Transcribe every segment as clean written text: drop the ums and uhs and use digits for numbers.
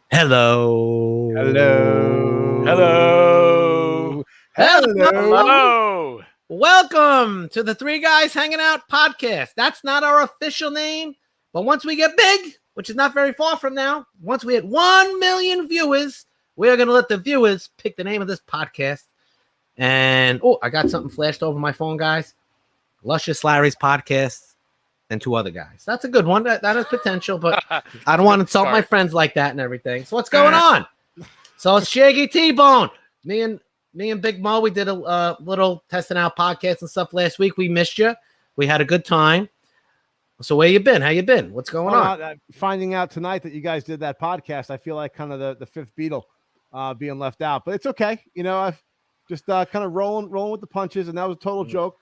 Hello. Hello. Hello. Welcome to the Three Guys Hanging Out podcast. That's not our official name, but once we get big, which is not very far from now, once we hit 1 million viewers, we are going to let the viewers pick the name of this podcast. And, I got something flashed over my phone, guys. Luscious Larry's podcast and 2 other guys. That's a good one. That has potential, but I don't want to insult my friends like that and everything. So what's going on? So it's Shaggy T-Bone. Me and Big Mo, we did a little testing out podcast and stuff last week. We missed you. We had a good time. So where you been? How you been? What's going on? Finding out tonight that you guys did that podcast, I feel like kind of the fifth Beatle being left out, but it's okay. You know, I've just kind of rolling with the punches, and that was a total joke.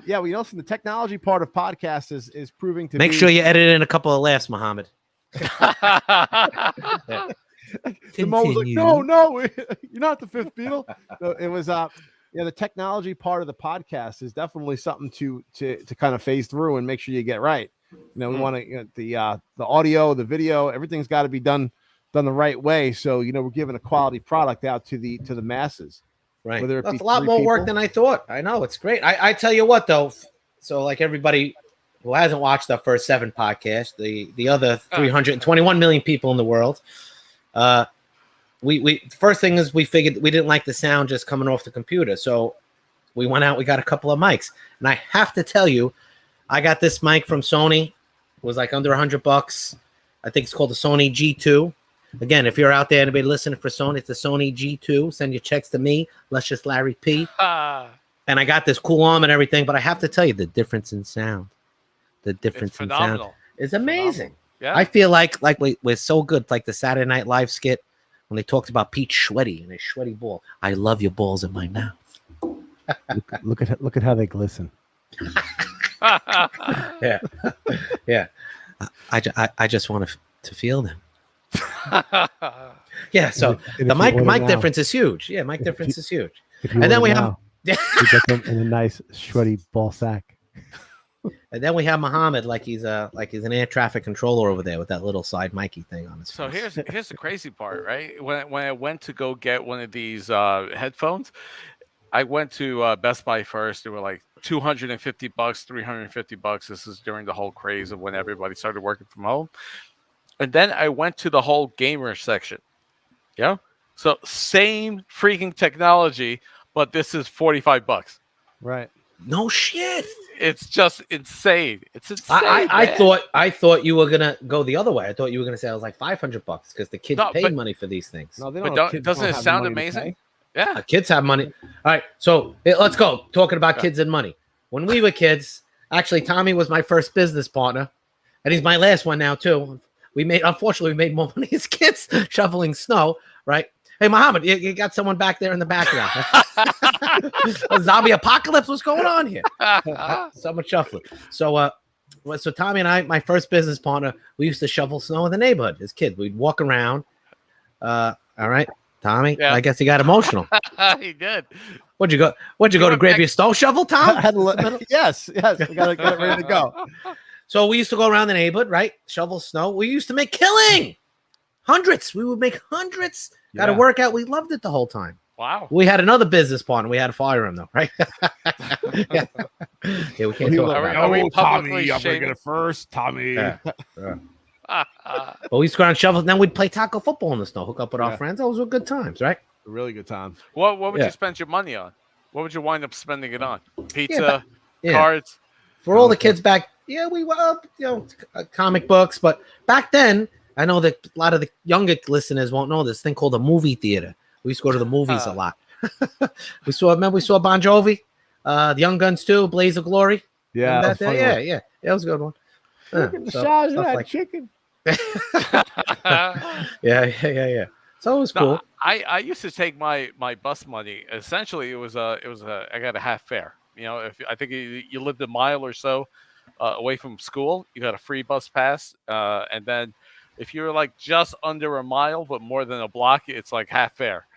Yeah, well, listen, the technology part of podcasts is proving to make sure you edit in a couple of laughs, Muhammad. Yeah. The Mo was like, no, you're not the fifth Beatle. So it was the technology part of the podcast is definitely something to kind of phase through and make sure you get right. You know, we want to the audio, the video, everything's got to be done the right way. So we're giving a quality product out to the masses. Right. That's a lot more work than I thought. I know, it's great. I tell you what though. So like everybody who hasn't watched our first 7 podcasts, the other 321 million people in the world. We first thing is we figured we didn't like the sound just coming off the computer, so we went out. We got a couple of mics, and I have to tell you, I got this mic from Sony. It was like under $100. I think it's called the Sony G2. Again, if you're out there, anybody listening for Sony, it's the Sony G2. Send your checks to me. Luscious Larry P. And I got this cool arm and everything, but I have to tell you, the difference in sound, is amazing. Yeah. I feel like we're so good, like the Saturday Night Live skit when they talked about Pete Schweddy and his sweaty ball. I love your balls in my mouth. look at how they glisten. Yeah. I just want to feel them. Yeah. So the mic difference is huge. Yeah, mic difference is huge. And then we have you get them in a nice sweaty ball sack. And then we have Muhammad like he's an air traffic controller over there with that little side Mikey thing on his face. So here's the crazy part, right? When I went to go get one of these headphones, I went to Best Buy first. They were like $250, $350. This is during the whole craze of when everybody started working from home. And then I went to the whole gamer section. Yeah. So same freaking technology, but this is $45. Right. No shit. It's just insane. It's insane. I thought you were gonna go the other way. I thought you were gonna say I was like $500 because the kids pay money for these things. No, doesn't it sound amazing? Yeah, kids have money. All right, so let's go talking about kids and money. When we were kids, actually, Tommy was my first business partner, and he's my last one now too. Unfortunately, we made more money as kids shoveling snow. Right. Hey, Muhammad, you got someone back there in the background. A zombie apocalypse? What's going on here? Someone shuffling. So Tommy and I, my first business partner, we used to shovel snow in the neighborhood as kids. We'd walk around. All right, Tommy. Yeah. I guess he got emotional. He did. What'd you go to grab your snow shovel, Tom? Yes. We got it ready to go. So we used to go around the neighborhood, right? Shovel snow. We used to make killing. Hundreds. We would make hundreds. Got to work out. We loved it the whole time. Wow. We had another business partner. We had to fire him though, right? Yeah, we can't talk about Are we Tommy, I'm gonna get it first. Tommy. Yeah. But we used to go around shovels. Then we'd play tackle football in the snow. Hook up with our friends. Those were good times, right? Really good times. What would you spend your money on? What would you wind up spending it on? Pizza, cards. For all the kids back. Yeah, we were comic books, but back then. I know that a lot of the younger listeners won't know this thing called a movie theater. We used to go to the movies a lot. We saw Bon Jovi, the Young Guns too, Blaze of Glory. Yeah, that was a good one. Look at the size of that chicken. Yeah. So it was cool. I used to take my bus money. Essentially, it was I got a half fare. If I think you lived a mile or so away from school, you got a free bus pass, and then. If you're like just under a mile, but more than a block, it's like half fare.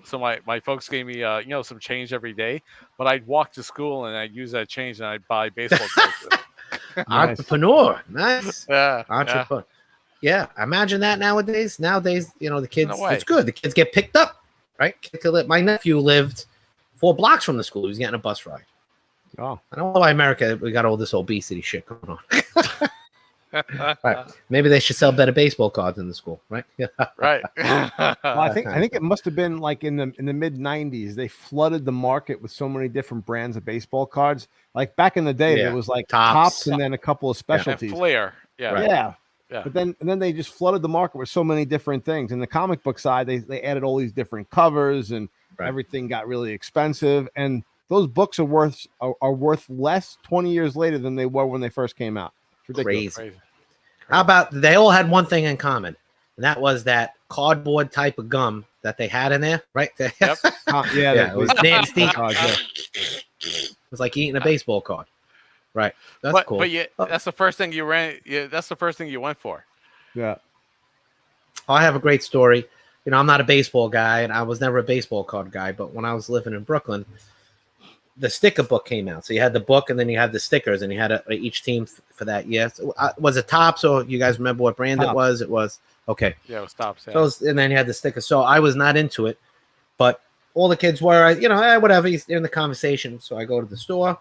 So my folks gave me, some change every day, but I'd walk to school and I'd use that change and I'd buy baseball cards. Entrepreneur. Nice. Yeah. Entrepreneur. Yeah, imagine that nowadays. Nowadays, the kids, No way. it's good. The kids get picked up, right? My nephew lived 4 blocks from the school. He was getting a bus ride. Oh, I don't know why America, we got all this obesity shit going on. Right. Maybe they should sell better baseball cards in the school, right? Yeah. Right. well, I think it must have been like in the mid '90s. They flooded the market with so many different brands of baseball cards. Like back in the day, there was like Tops and then a couple of specialties. And Flair. Yeah. Right. Yeah. But then they just flooded the market with so many different things. In the comic book side, they added all these different covers and everything got really expensive. And those books are worth less 20 years later than they were when they first came out. It's ridiculous. Crazy. How about they all had one thing in common, and that was that cardboard type of gum that they had in there, right? Yep. It was nasty. It was like eating a baseball card. Right. That's cool. But that's the first thing you ran. Yeah, that's the first thing you went for. Yeah. I have a great story. I'm not a baseball guy, and I was never a baseball card guy. But when I was living in Brooklyn, the sticker book came out. So you had the book, and then you had the stickers, and you had each team for that year. So, was it Topps? Or you guys remember what brand it was? It was okay. Yeah, it was Topps. Yeah. So and then you had the sticker. So I was not into it, but all the kids were. Whatever. You're in the conversation. So I go to the store.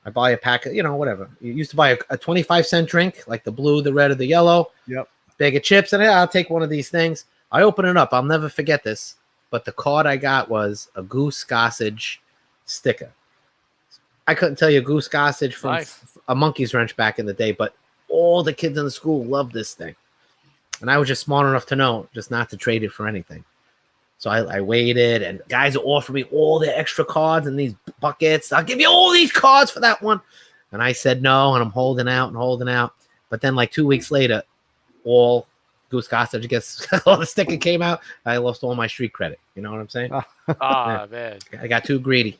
I buy a pack of, whatever. You used to buy a 25-cent drink, like the blue, the red, or the yellow. Yep. Bag of chips, and I'll take one of these things. I open it up. I'll never forget this. But the card I got was a Goose Gossage sticker. I couldn't tell you Goose Gossage from a Monkey's Wrench back in the day, but all the kids in the school loved this thing. And I was just smart enough to know just not to trade it for anything. So I waited, and guys offered me all the extra cards and these buckets. I'll give you all these cards for that one. And I said no, and I'm holding out. But then like 2 weeks later, all Goose Gossage, I guess, all the sticker came out. I lost all my street credit. You know what I'm saying? Man. I got too greedy.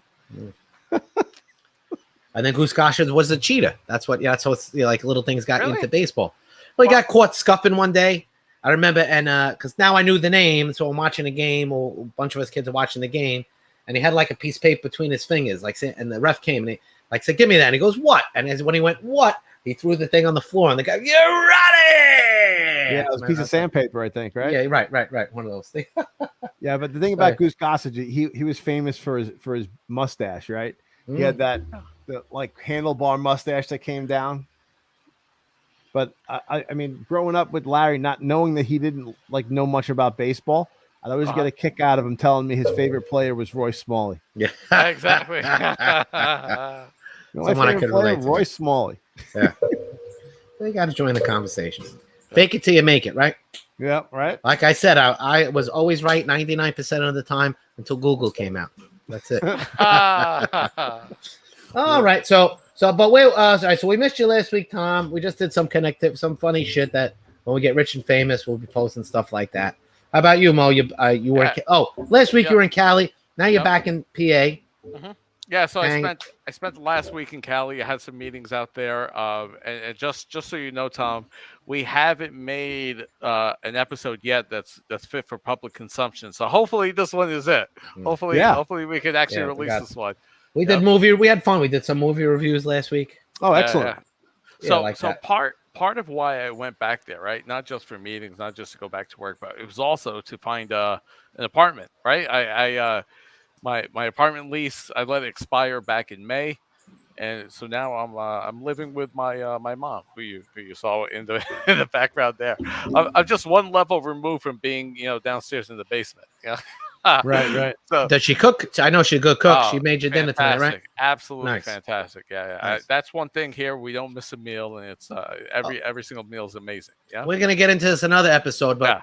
And then Goose Gossage was a cheater. That's what it's like little things got into baseball. Well, he got caught scuffing one day. I remember, and because now I knew the name, so I'm watching a game, or a bunch of us kids are watching the game, and he had like a piece of paper between his fingers, and the ref came and he said, "Give me that." And he goes, "What?" And when he went, "What?" he threw the thing on the floor, and the guy, "You're ready!" Yeah, it was a piece of sandpaper, I think, right? Yeah, right. One of those things. Yeah, but the thing about Goose Gossage, he was famous for his mustache, right? He had the like handlebar mustache that came down. But I mean, growing up with Larry, not knowing that he didn't know much about baseball, I'd always get a kick out of him telling me his favorite player was Roy Smalley. Yeah, exactly. My favorite player, Roy Smalley. Yeah, you got to join the conversation. Fake it till you make it, right? Yeah, right. Like I said, I was always right 99% of the time until Google came out. That's it. All right, so but wait, sorry. So we missed you last week, Tom. We just did some funny shit that when we get rich and famous, we'll be posting stuff like that. How about you, Mo? You were last week you were in Cali. Now you're back in PA. Mm-hmm. Yeah, so I spent the last week in Cali. I had some meetings out there, and just so you know, Tom, we haven't made an episode yet that's fit for public consumption. So hopefully this one is it. Hopefully we can actually release this one. We did we had fun. We did some movie reviews last week. Oh, excellent. So part of why I went back there, right? Not just for meetings, not just to go back to work, but it was also to find an apartment, right? I my apartment lease, I let it expire back in May, and so now I'm living with my my mom, who you saw in the in the background there. I'm just one level removed from being downstairs in the basement. Yeah. Right. So does she cook? I know she's a good cook. She made you dinner tonight, right? Absolutely fantastic. Yeah. Nice. That's one thing here. We don't miss a meal, and it's every single meal is amazing. Yeah. We're gonna get into this another episode, but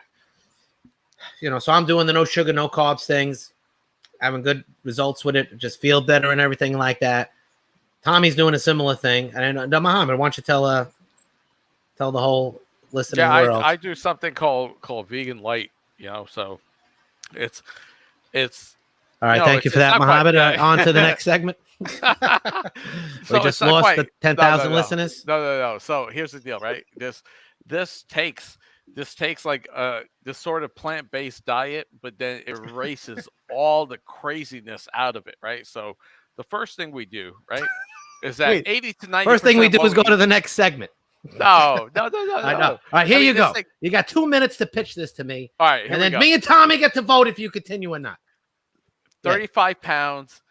so I'm doing the no sugar, no carbs things, having good results with it, just feel better and everything like that. Tommy's doing a similar thing, and Muhammad, why don't you tell the whole listening world? I do something called vegan light. So it's all right. Thank you for that, Muhammad. On to the next segment. We just lost the 10,000 listeners. No. So here's the deal, right? This takes like this sort of plant-based diet, but then it erases all the craziness out of it, right? So the first thing we do, right, is that 80 to 90%. First thing we do is go to the next segment. No. I know. All right, here you go. You got 2 minutes to pitch this to me. All right, and then me and Tommy get to vote if you continue or not. 35 pounds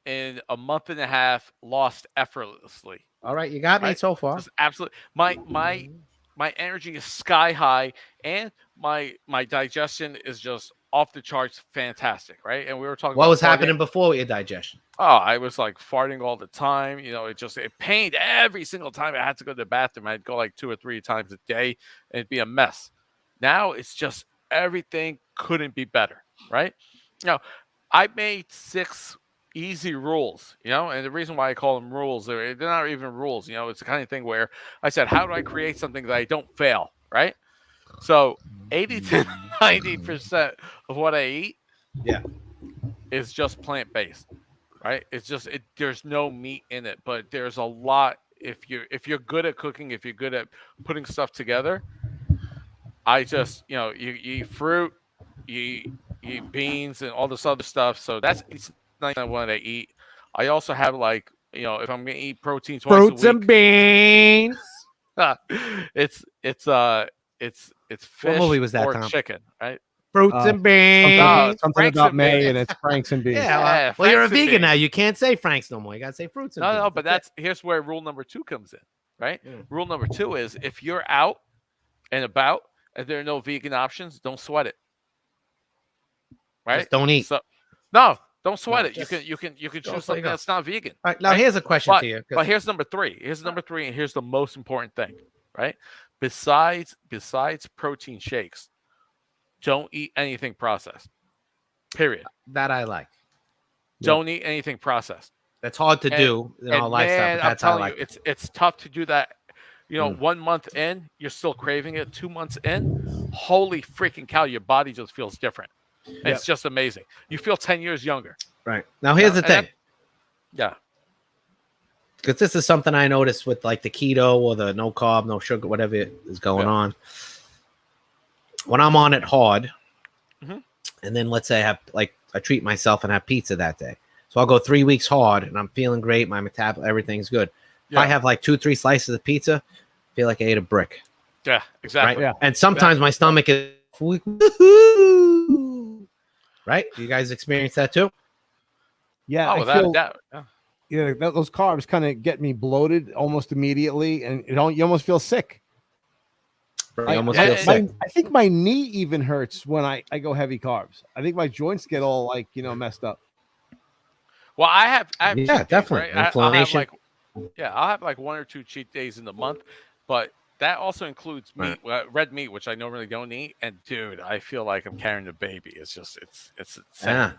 in a month and a half, lost effortlessly. All right, you got me so far. Just absolutely. My energy is sky high, and my digestion is just off the charts, fantastic, right? And we were talking. What about was farting. happening before with your digestion? Oh, I was like farting all the time. It pained every single time I had to go to the bathroom. I'd go like 2 or 3 times a day, and it'd be a mess. Now it's just everything couldn't be better, right? I made 6 easy rules, and the reason why I call them rules, they're not even rules. It's the kind of thing where I said, how do I create something that I don't fail, right? So 80 to 90% of what I eat is just plant-based, right? It's just there's no meat in it, but there's a lot. If you're good at cooking, if you're good at putting stuff together, I just you eat fruit, you eat beans and all this other stuff. So that's 90% of what I eat. I also have if I'm gonna eat protein twice a week, fruits and beans. it's fish what movie was that, or Tom? chicken, right? Fruits and beans. Something about May, and it's Franks and beans. Yeah, well, you're a vegan now. You can't say Franks no more. You gotta say fruits and beans. No, but here's where rule number 2 comes in, right? Rule number 2 is if you're out and about and there are no vegan options, don't sweat it. Right? Just don't eat. Don't sweat it. You can choose something that's not vegan. All right, now here's a question to you. But here's number 3. Here's number 3, and here's the most important thing, right? Besides protein shakes, don't eat anything processed. Period. That I like. Don't eat anything processed. That's hard to do in our lifestyle. But that's how I like it. It's tough to do that. 1 month in, you're still craving it. 2 months in, holy freaking cow, your body just feels different. It's just amazing. You feel 10 years younger. Right. Now, here's the thing. Yeah. Because this is something I noticed with like the keto or the no carb, no sugar, whatever is going on. When I'm on it hard, and then let's say I treat myself and have pizza that day. So I'll go 3 weeks hard and I'm feeling great. My metabolism, everything's good. If I have like 2-3 slices of pizza, I feel like I ate a brick. Yeah, exactly. Right? Yeah. And sometimes my stomach is right. Do you guys experience that too? Yeah. Those carbs kind of get me bloated almost immediately, and you almost feel sick. I think my knee even hurts when I go heavy carbs. I think my joints get all messed up. Well, I have definitely days, right? inflammation. I'll have like 1 or 2 cheat days in the month, but that also includes meat, red meat, which I normally don't eat. And dude, I feel like I'm carrying a baby. It's just it's insane.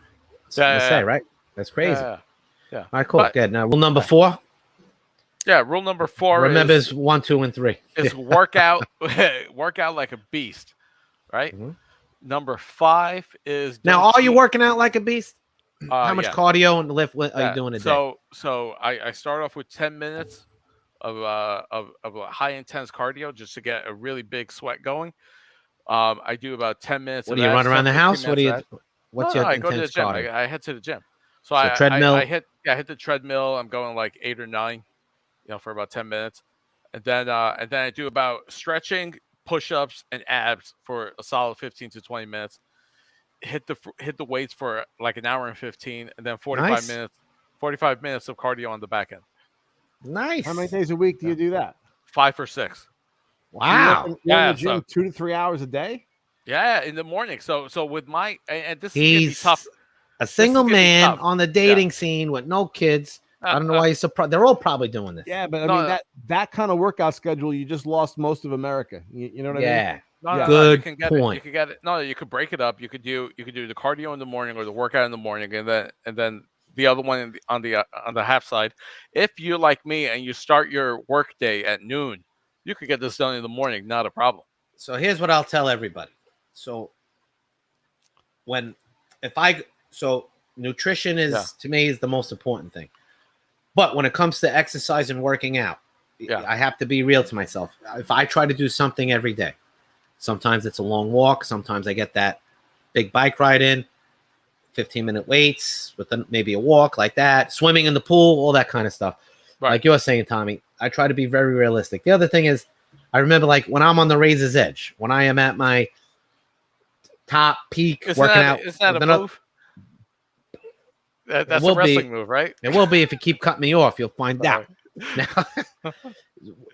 Say, right? That's crazy. Yeah. All right, cool. Good. Now, rule number 4. Yeah, rule number 4 remember is 1, 2, and 3. Is work out like a beast, right? Number 5 is now. Are you working out like a beast? How much cardio and lift are you doing a day? So I start off with 10 minutes of high intense cardio just to get a really big sweat going. I do about 10 minutes. What do you run around the house? What do you? What's your I go to the gym. cardio? I head to the gym. So I treadmill. I hit the treadmill. I'm going like 8 or 9, for about 10 minutes, and then I do about stretching, push-ups, and abs for a solid 15 to 20 minutes. Hit the weights for like an hour and 15, and then 45 minutes. 45 minutes of cardio on the back end. Nice. How many days a week do you do that? 5 or 6. Wow. You're in the gym 2 to 3 hours a day? Yeah, in the morning. So with my and this is gonna be tough. A single man on the dating scene with no kids. I don't know why you're surprised. They're all probably doing this. Yeah, but I mean that kind of workout schedule, you just lost most of America. You know what I mean? Good you can get point. You can get it. No, you could break it up. You could do the cardio in the morning or the workout in the morning, and then the other one on the half side. If you're like me and you start your work day at noon, you could get this done in the morning, not a problem. So here's what I'll tell everybody. So nutrition is to me is the most important thing. But when it comes to exercise and working out, I have to be real to myself. If I try to do something every day, sometimes it's a long walk. Sometimes I get that big bike ride in, 15-minute weights with maybe a walk like that, swimming in the pool, all that kind of stuff. Right. Like you're saying, Tommy, I try to be very realistic. The other thing is I remember like when I'm on the razor's edge, when I am at my top peak working out. Is that a move? That's a wrestling move, right? It will be if you keep cutting me off. You'll find out. Now,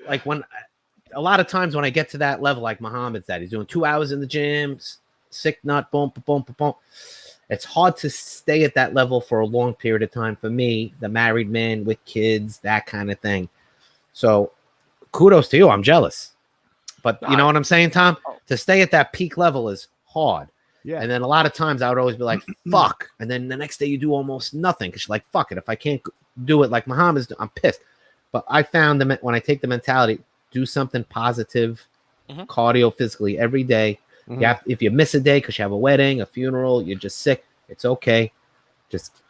like when a lot of times when I get to that level, like Muhammad's at, he's doing 2 hours in the gym, sick nut, boom, boom, boom, boom. It's hard to stay at that level for a long period of time for me, the married man with kids, that kind of thing. So kudos to you. I'm jealous. But you know what I'm saying, Tom? To stay at that peak level is hard. Yeah. And then a lot of times I would always be like, fuck. And then the next day you do almost nothing because you're like, fuck it. If I can't do it like Muhammad's, I'm pissed. But I found that when I take the mentality, do something positive, cardio physically every day. You have, if you miss a day because you have a wedding, a funeral, you're just sick, it's okay. Just,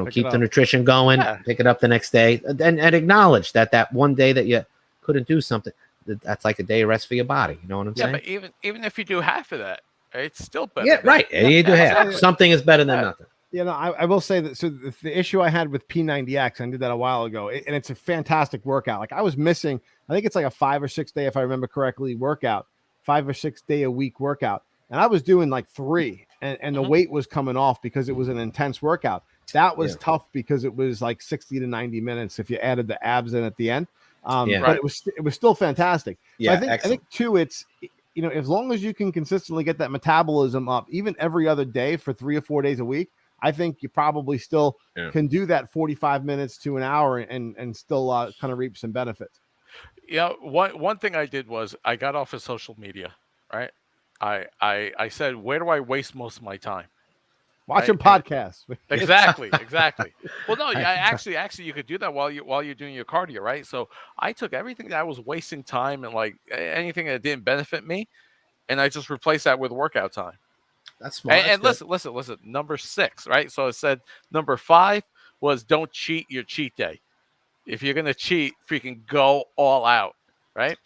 keep the nutrition going, pick it up the next day, and acknowledge that one day that you couldn't do something, that's like a day of rest for your body. You know what I'm saying? Yeah, but even if you do half of that, it's still better. Yeah, right. You do half. Something is better than nothing. I will say that. So the issue I had with P90X, I did that a while ago, and it's a fantastic workout. Like I was missing, I think it's like a 5 or 6 day, if I remember correctly, workout, 5 or 6 day a week workout. And I was doing like 3 and the weight was coming off because it was an intense workout. That was tough because it was like 60 to 90 minutes if you added the abs in at the end. But it was still fantastic. Yeah, so I think too, it's, as long as you can consistently get that metabolism up, even every other day for 3 or 4 days a week, I think you probably still can do that 45 minutes to an hour and still kind of reap some benefits. Yeah. One thing I did was I got off of social media, right? I said, where do I waste most of my time? Watching podcasts. Exactly. Well, no, actually, you could do that while you're doing your cardio, right? So I took everything that I was wasting time and like anything that didn't benefit me, and I just replaced that with workout time. That's smart. And listen. Number 6, right? So it said number 5 was don't cheat your cheat day. If you're gonna cheat, freaking go all out, right?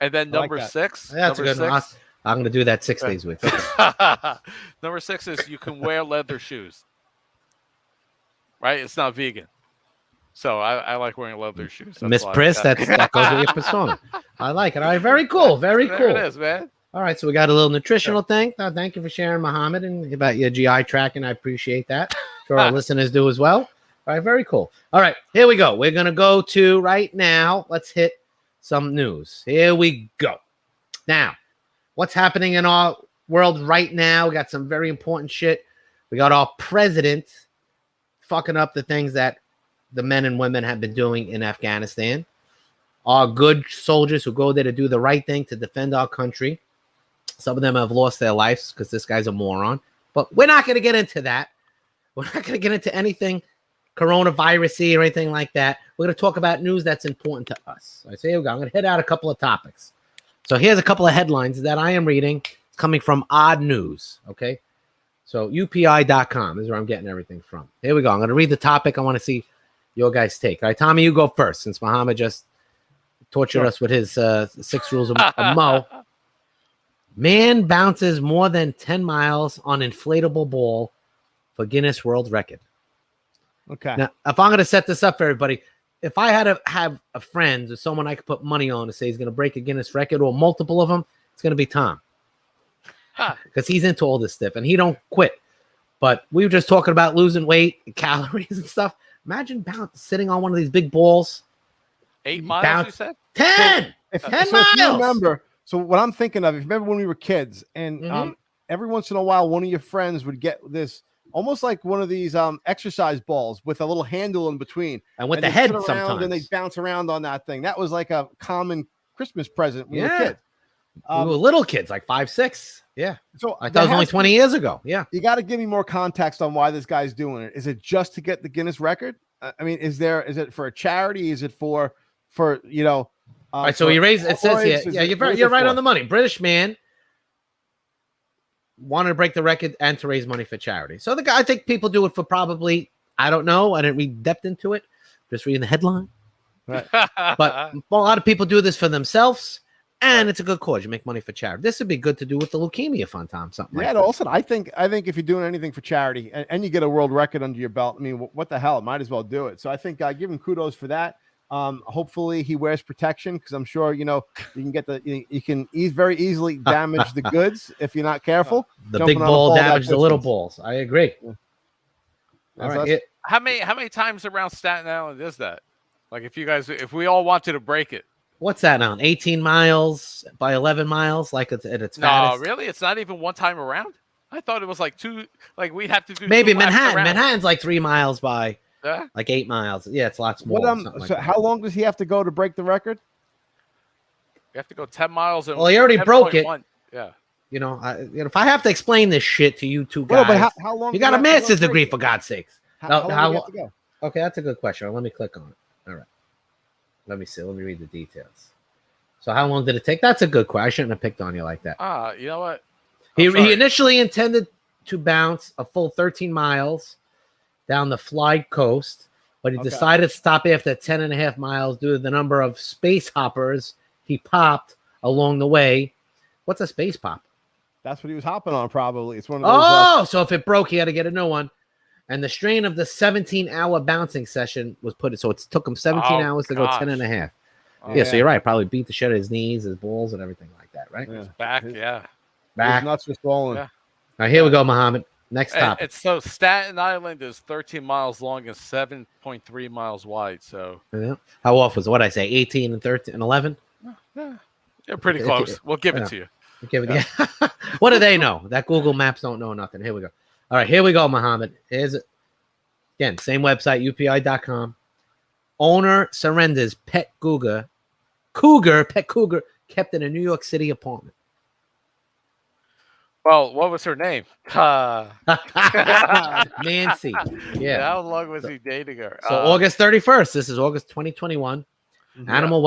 And then number 6. That's a good one. I'm going to do that 6 days a week. Number 6 is you can wear leather shoes. Right? It's not vegan. So I like wearing leather shoes. That's Miss Priss, that goes with your persona. I like it. All right, very cool. Very cool. There it is, man. All right, so we got a little nutritional thing. Thank you for sharing, Muhammad, and about your GI tracking. I appreciate that. Sure our listeners do as well. All right, very cool. All right, here we go. We're going to go to right now. Let's hit some news. Here we go. Now, what's happening in our world right now? We got some very important shit. We got our president fucking up the things that the men and women have been doing in Afghanistan. Our good soldiers who go there to do the right thing to defend our country. Some of them have lost their lives because this guy's a moron. But we're not going to get into that. We're not going to get into anything coronavirus-y or anything like that. We're going to talk about news that's important to us. All right, so here we go. I'm going to hit out a couple of topics. So here's a couple of headlines that I am reading. It's coming from Odd News, okay? So UPI.com is where I'm getting everything from. Here we go. I'm going to read the topic. I want to see your guys' take. All right, Tommy, you go first since Muhammad just tortured us with his 6 rules of Mo. Man bounces more than 10 miles on inflatable ball for Guinness World Record. Okay. Now, if I'm going to set this up for everybody, if I had to have a friend or someone I could put money on to say he's going to break a Guinness record or multiple of them, it's going to be Tom. Because he's into all this stuff and he don't quit. But we were just talking about losing weight, calories and stuff. Imagine sitting on one of these big balls. 8 miles, you said? 10! If 10 miles! If you remember, so what I'm thinking of, if you remember when we were kids and every once in a while, one of your friends would get this almost like one of these exercise balls with a little handle in between. And with the head sometimes. And they bounce around on that thing. That was like a common Christmas present when we were kids. We were little kids, like 5, 6. Yeah. So I thought it was only 20 years ago. Yeah. You got to give me more context on why this guy's doing it. Is it just to get the Guinness record? I mean, is it for a charity? Is it for all right, so he raised. It says here. Yeah, you're right on the money. British man wanted to break the record and to raise money for charity. So the guy, I think people do it for probably, I don't know. I didn't read depth into it. Just reading the headline. Right. But a lot of people do this for themselves, and it's a good cause. You make money for charity. This would be good to do with the leukemia fund, Tom. Something like that. Yeah, also, I think if you're doing anything for charity and you get a world record under your belt, I mean, what the hell? Might as well do it. So I think give him kudos for that. Hopefully he wears protection because I'm sure you can get you can very easily damage the goods if you're not careful. The big ball damage the little balls. I agree. Yeah. All right. How many times around Staten Island is that? Like if we all wanted to break it. What's that now? 18 miles by 11 miles, like it's at its fattest? No, really, it's not even one time around. I thought it was like two. Like we'd have to do maybe Manhattan. Manhattan's like 3 miles by. Yeah. Like 8 miles. Yeah, it's lots more. So how long does he have to go to break the record? You have to go 10 miles. Well, he already broke it. Yeah. If I have to explain this shit to you two guys, but how long? You got a master's degree for God's sakes. How long do you have to go? Okay, that's a good question. Let me click on it. All right. Let me see. Let me read the details. So how long did it take? That's a good question. I shouldn't have picked on you like that. You know what? He initially intended to bounce a full 13 miles down the Fly coast, but he decided to stop after 10.5 miles due to the number of space hoppers he popped along the way. What's a space pop? That's what he was hopping on, probably. It's one of those. So if it broke, he had to get a new one. And the strain of the 17-hour bouncing session was put in. So it took him 17 hours to go 10.5. So you're right. Probably beat the shit out of his knees, his balls, and everything like that, right? His back, His nuts were swollen. Yeah. All right, here we go, Muhammad. Next topic. It's so Staten Island is 13 miles long and 7.3 miles wide. So how off was it? What I say? 18 and 13 and 11. Yeah, you're pretty close. We'll give it to you. What do they know? That Google Maps don't know nothing. Here we go. All right, here we go, Muhammad. Here's it. Again, same website, upi.com. Owner surrenders pet cougar kept in a New York City apartment. Well, what was her name? Nancy. Yeah. How long was he dating her? So August 31st. This is August 2021. Animal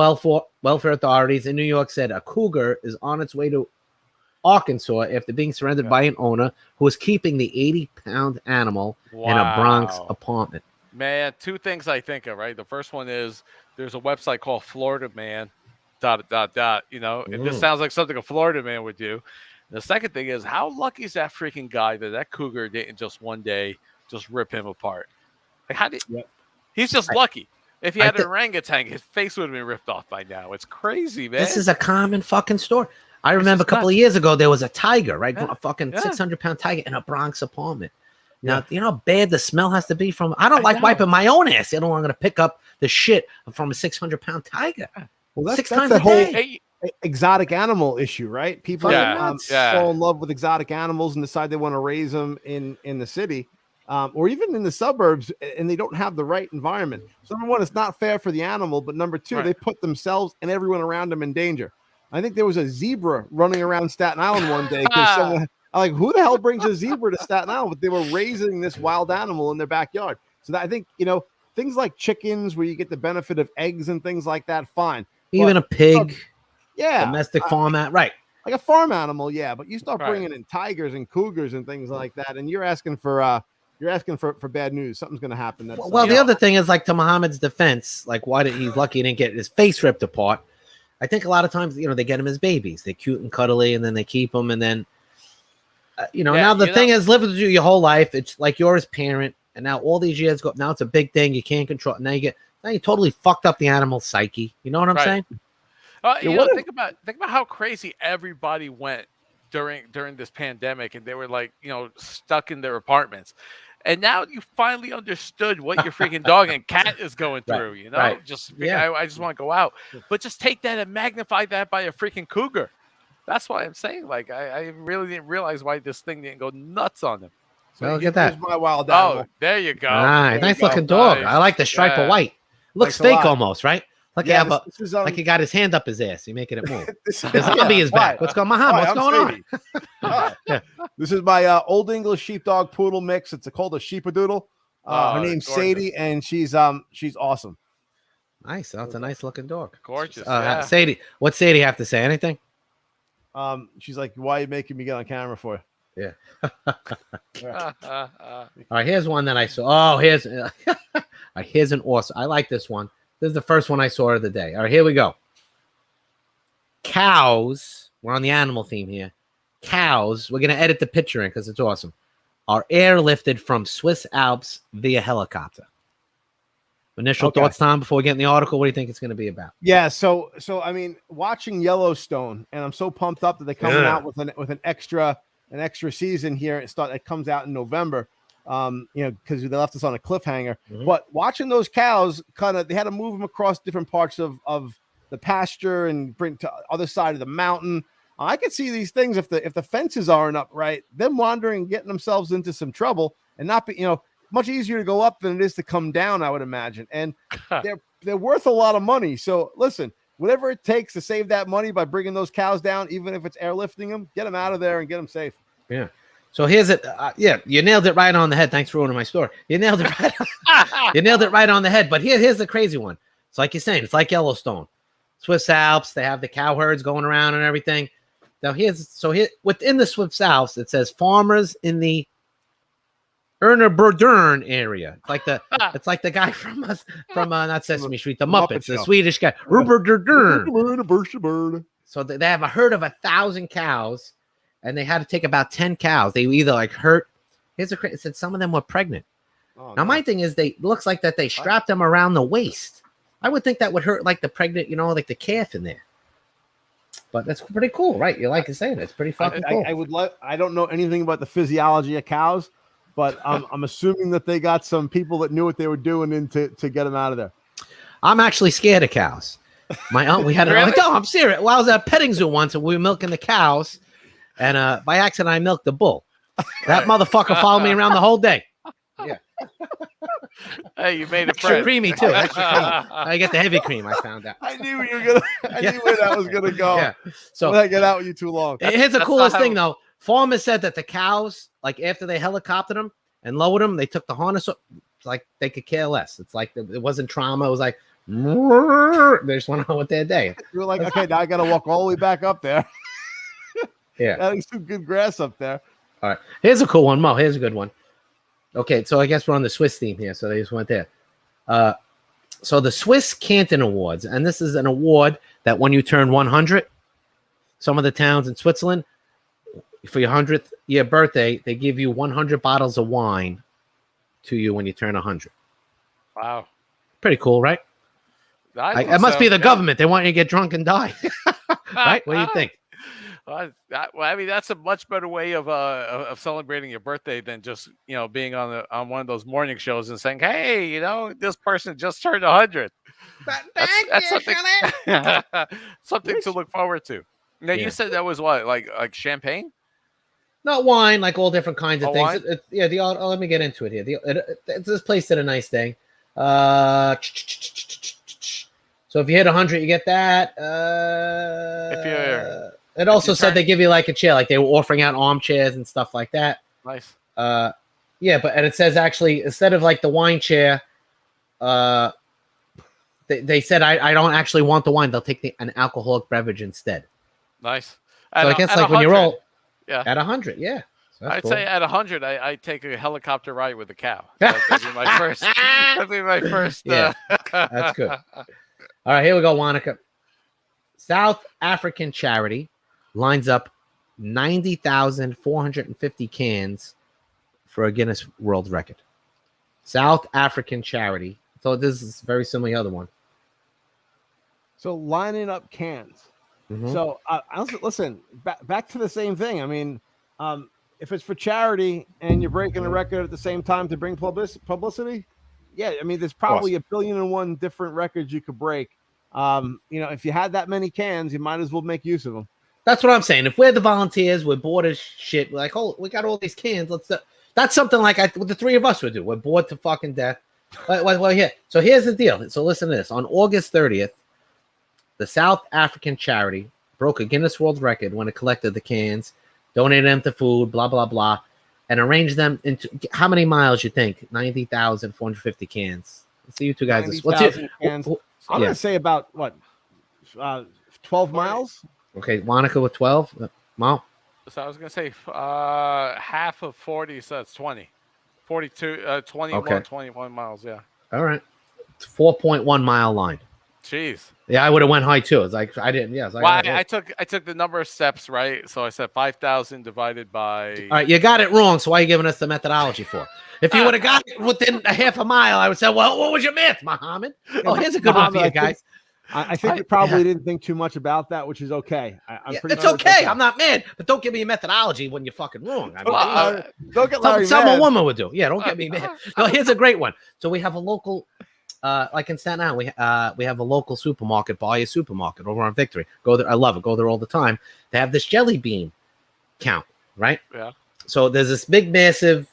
welfare authorities in New York said a cougar is on its way to Arkansas after being surrendered by an owner who was keeping the 80-pound animal in a Bronx apartment. Man, two things I think of, right? The first one is there's a website called Florida Man. ... And this sounds like something a Florida man would do. The second thing is, how lucky is that freaking guy that cougar didn't just one day just rip him apart? Like, how did he's just lucky. If he had an orangutan, his face would have been ripped off by now. It's crazy, man. This is a common fucking story. I remember a couple of years ago, there was a tiger, right? A fucking 600-pound tiger in a Bronx apartment. Now, you know how bad the smell has to be from... I don't like wiping my own ass. I don't want to pick up the shit from a 600-pound tiger. Well, that's 6 times the a whole day. Exotic animal issue, right? People fall in love with exotic animals and decide they want to raise them in the city or even in the suburbs, and they don't have the right environment. So number one, it's not fair for the animal, but number two, they put themselves and everyone around them in danger. I think there was a zebra running around Staten Island one day because someone, like, who the hell brings a zebra to Staten Island? But they were raising this wild animal in their backyard. So I think, things like chickens where you get the benefit of eggs and things like that, fine. Even a pig. Yeah. Domestic farm right. Like a farm animal, but you start bringing in tigers and cougars and things like that, and you're asking for bad news. Something's going to happen. That's, the other thing is, like, to Muhammad's defense, like, why did he's lucky he didn't get his face ripped apart? I think a lot of times, they get him as babies. They're cute and cuddly, and then they keep them, and then, now the thing is, living with you your whole life, it's like you're his parent, and now all these years go. Now it's a big thing. You can't control. Now you totally fucked up the animal's psyche. You know what I'm saying? Think about how crazy everybody went during this pandemic, and they were like, stuck in their apartments. And now you finally understood what your freaking dog and cat is going through. I just want to go out, but just take that and magnify that by a freaking cougar. That's why I'm saying, like, I really didn't realize why this thing didn't go nuts on him. So look at that. My wild animal. Oh, there you go. Nice looking dog. I like the stripe of white. Looks fake almost, right? Like like he got his hand up his ass. He's making it move. The zombie is back. What's going on? This is my Old English sheepdog poodle mix. It's called a sheepadoodle. Her name's Sadie, and she's awesome. Nice. That's a nice looking dog. Gorgeous. Sadie, what's Sadie have to say? Anything? She's like, why are you making me get on camera for? Yeah. All right, here's one that I saw. Oh, here's an awesome. I like this one. This is the first one I saw of the day. All right, here we go. Cows. We're on the animal theme here. Cows. We're gonna edit the picture in because it's awesome. Are airlifted from Swiss Alps via helicopter. Initial thoughts, Tom, before we get in the article. What do you think it's going to be about? Yeah, so I mean, watching Yellowstone, and I'm so pumped up that they're coming out with an extra season here. It comes out in November. Because they left us on a cliffhanger. Mm-hmm. But watching those cows, they had to move them across different parts of the pasture and bring to other side of the mountain. I could see these things if the fences aren't up right, them wandering, getting themselves into some trouble, and not be much easier to go up than it is to come down, I would imagine. And they're worth a lot of money. So listen, whatever it takes to save that money by bringing those cows down, even if it's airlifting them, get them out of there and get them safe. Yeah. So here's it. You nailed it right on the head. Thanks for ruining my story. You nailed it right. You nailed it right on the head. But here's the crazy one. It's like you're saying. It's like Yellowstone, Swiss Alps. They have the cow herds going around and everything. Now here within the Swiss Alps, it says farmers in the Erna area. It's like the guy from not Sesame Street, the Muppets, the Swedish guy. So they have a herd of 1,000 cows, and they had to take about 10 cows. They either hurt. It said some of them were pregnant. Oh, now my thing is, looks like that they strapped them around the waist. I would think that would hurt like the pregnant, like the calf in there. But that's pretty cool, right? You like to say it. It's pretty fucking cool. I don't know anything about the physiology of cows. But I'm assuming that they got some people that knew what they were doing to get them out of there. I'm actually scared of cows. My aunt, we had really? No, I'm serious. Well, I was at a petting zoo once, and we were milking the cows, and by accident, I milked the bull. That motherfucker followed me around the whole day. Yeah. Hey, you made it creamy too. Extra creamy. I get the heavy cream. I found out. I knew you were gonna. I knew where that was gonna go. Yeah. So I get out with you too long. Here's the coolest thing, though. Farmers said that the cows, after they helicoptered them and lowered them, they took the harness up, like they could care less. It's like it wasn't trauma. It was like they just went on with their day. You were like, okay, now I got to walk all the way back up there. Yeah, there's some good grass up there. All right, here's a cool one, Mo. Here's a good one. Okay, so I guess we're on the Swiss theme here, so they just went there. So the Swiss Canton Awards, and this is an award that when you turn 100, some of the towns in Switzerland, for your 100th year birthday, they give you 100 bottles of wine to you when you turn 100. Wow. Pretty cool, right? It must be the government. They want you to get drunk and die. Right? What do you think? I mean, that's a much better way of celebrating your birthday than just, being on one of those morning shows and saying, hey, this person just turned 100. That's something to look forward to. Now, you said that was what, like champagne? Not wine, like all different kinds of things. Let me get into it here. This place did a nice thing. So if you hit 100, you get that. It also said they give you like a chair, like they were offering out armchairs and stuff like that. Nice. And it says actually instead of like the wine chair, they said I don't actually want the wine. They'll take an alcoholic beverage instead. Nice. So I guess like when you're old. Yeah. At 100, yeah. So I'd say at 100, I'd take a helicopter ride with a cow. That'd be my first. That'd be my first. Yeah, that's good. All right, here we go, Wanaka. South African charity lines up 90,450 cans for a Guinness World Record. South African charity. So this is very similar to the other one. So lining up cans. Mm-hmm. So listen, back to the same thing. I mean, if it's for charity and you're breaking a record at the same time to bring publicity, yeah, I mean, there's probably 1,000,000,001 different records you could break. If you had that many cans, you might as well make use of them. That's what I'm saying. If we're the volunteers, we're bored as shit. We're like, oh, we got all these cans. That's something like the three of us would do. We're bored to fucking death. Well, here. So here's the deal. So listen to this. On August 30th, the South African charity broke a Guinness World Record when it collected the cans, donated them to food, blah, blah, blah, and arranged them into how many miles you think? 90,450 cans. Let's see you two guys. What's your cans? I'm going to say about, 12 miles? Okay, Monica with 12. Mo? So I was going to say half of 40, so that's 20. 42, 21, okay. 21 miles, yeah. All right. It's 4.1 mile line. Jeez. Yeah, I would have went high too. It's like I didn't. Yeah, Well, I took the number of steps, right? So I said 5,000 divided by. All right, you got it wrong. So why are you giving us the methodology for? If you would have got it within a half a mile, I would say, well, what was your math, Muhammad? Oh, here's a good one for you guys. I think you probably didn't think too much about that, which is okay. I'm pretty it's sure okay. Okay. I'm not mad, but don't give me a methodology when you're fucking wrong. I mean, don't get Larry some mad. a woman would do. Yeah, don't get me mad. No, here's a great one. So we have a local, like in Staten Island, we have a local supermarket, Buy Supermarket over on Victory. Go there. I love it. Go there all the time. They have this jelly bean count, right? Yeah. So there's this big, massive,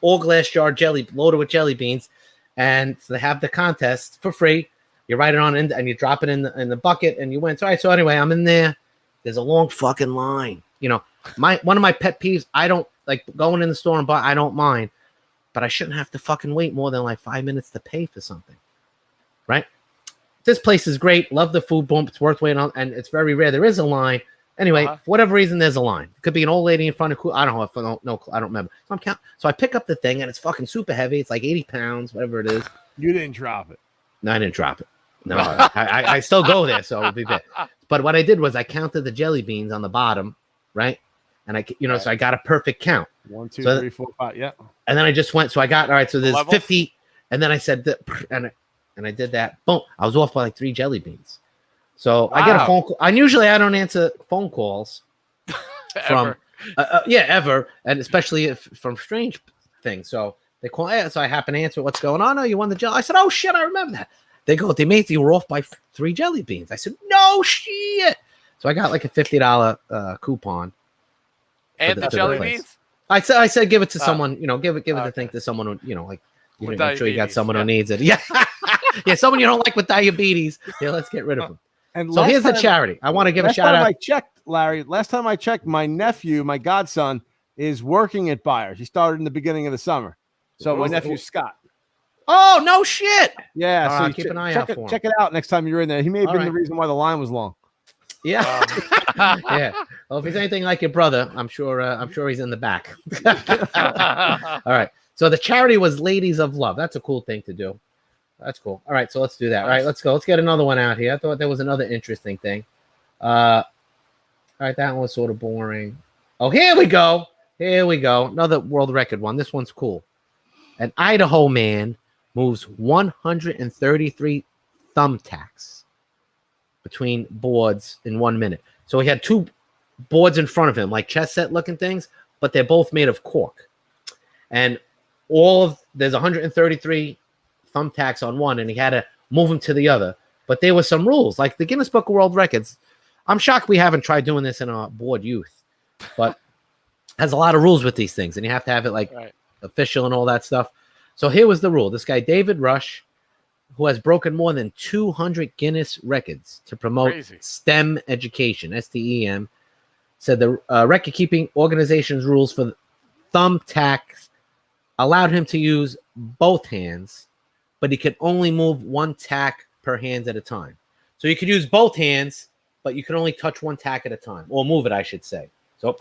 all glass jar jelly loaded with jelly beans, and so they have the contest for free. You write it on in, and you drop it in the bucket, and you win. All right. So anyway, I'm in there. There's a long fucking line. You know, one of my pet peeves. I don't like going in the store and buy. I don't mind, but I shouldn't have to fucking wait more than like 5 minutes to pay for something, right? This place is great. Love the food. Boom, it's worth waiting on, and it's very rare. There is a line. Anyway, for whatever reason, there's a line. It could be an old lady in front of. I don't know. If I don't know. I don't remember. So I'm counting. So I pick up the thing, and it's fucking super heavy. It's like 80 pounds, whatever it is. You didn't drop it. No, I didn't drop it. No, I still go there, so it'll be bad. But what I did was I counted the jelly beans on the bottom, right? And so I got a perfect count. 1, 2, 3, 4, 5. Yeah. And then I just went. So I got all right. So there's 50, and then I said and I did that. Boom! I was off by like 3 jelly beans. So I get a phone call. And usually I don't answer phone calls from ever, and especially if from strange things. So they call. So I happen to answer. What's going on? Oh, you won the jelly. I said, oh shit, I remember that. They go, they made you were off by 3 jelly beans. I said, no shit. So I got like a $50 coupon. And the jelly beans? I said, give it to someone, give it the thing to someone who, like, make sure you got someone who needs it. Yeah. Yeah. Someone you don't like with diabetes. Yeah. Let's get rid of them. And so here's the charity. I want to give a shout out. I checked, Larry. Last time I checked, my nephew, my godson, is working at Buyers. He started in the beginning of the summer. So my nephew, Scott. Oh, no shit. Yeah. So keep an eye out for him. Check it out next time you're in there. He may have been the reason why the line was long. Yeah. Yeah. Well, if he's anything like your brother, I'm sure he's in the back. All right. So the charity was Ladies of Love. That's a cool thing to do. That's cool. All right. So let's do that. All right. Let's go. Let's get another one out here. I thought there was another interesting thing. All right. That one was sort of boring. Oh, here we go. Here we go. Another world record one. This one's cool. An Idaho man moves 133 thumbtacks between boards in 1 minute. So he had 2 boards in front of him, like chess set looking things, but they're both made of cork. And there's 133 thumbtacks on one, and he had to move them to the other. But there were some rules, like the Guinness Book of World Records. I'm shocked we haven't tried doing this in our board youth, but has a lot of rules with these things, and you have to have it official and all that stuff. So here was the rule. This guy, David Rush, who has broken more than 200 Guinness records to promote STEM education, STEM, said the record-keeping organization's rules for thumbtacks allowed him to use both hands, but he could only move 1 tack per hand at a time. So you could use both hands, but you can only touch 1 tack at a time, or move it, I should say. So,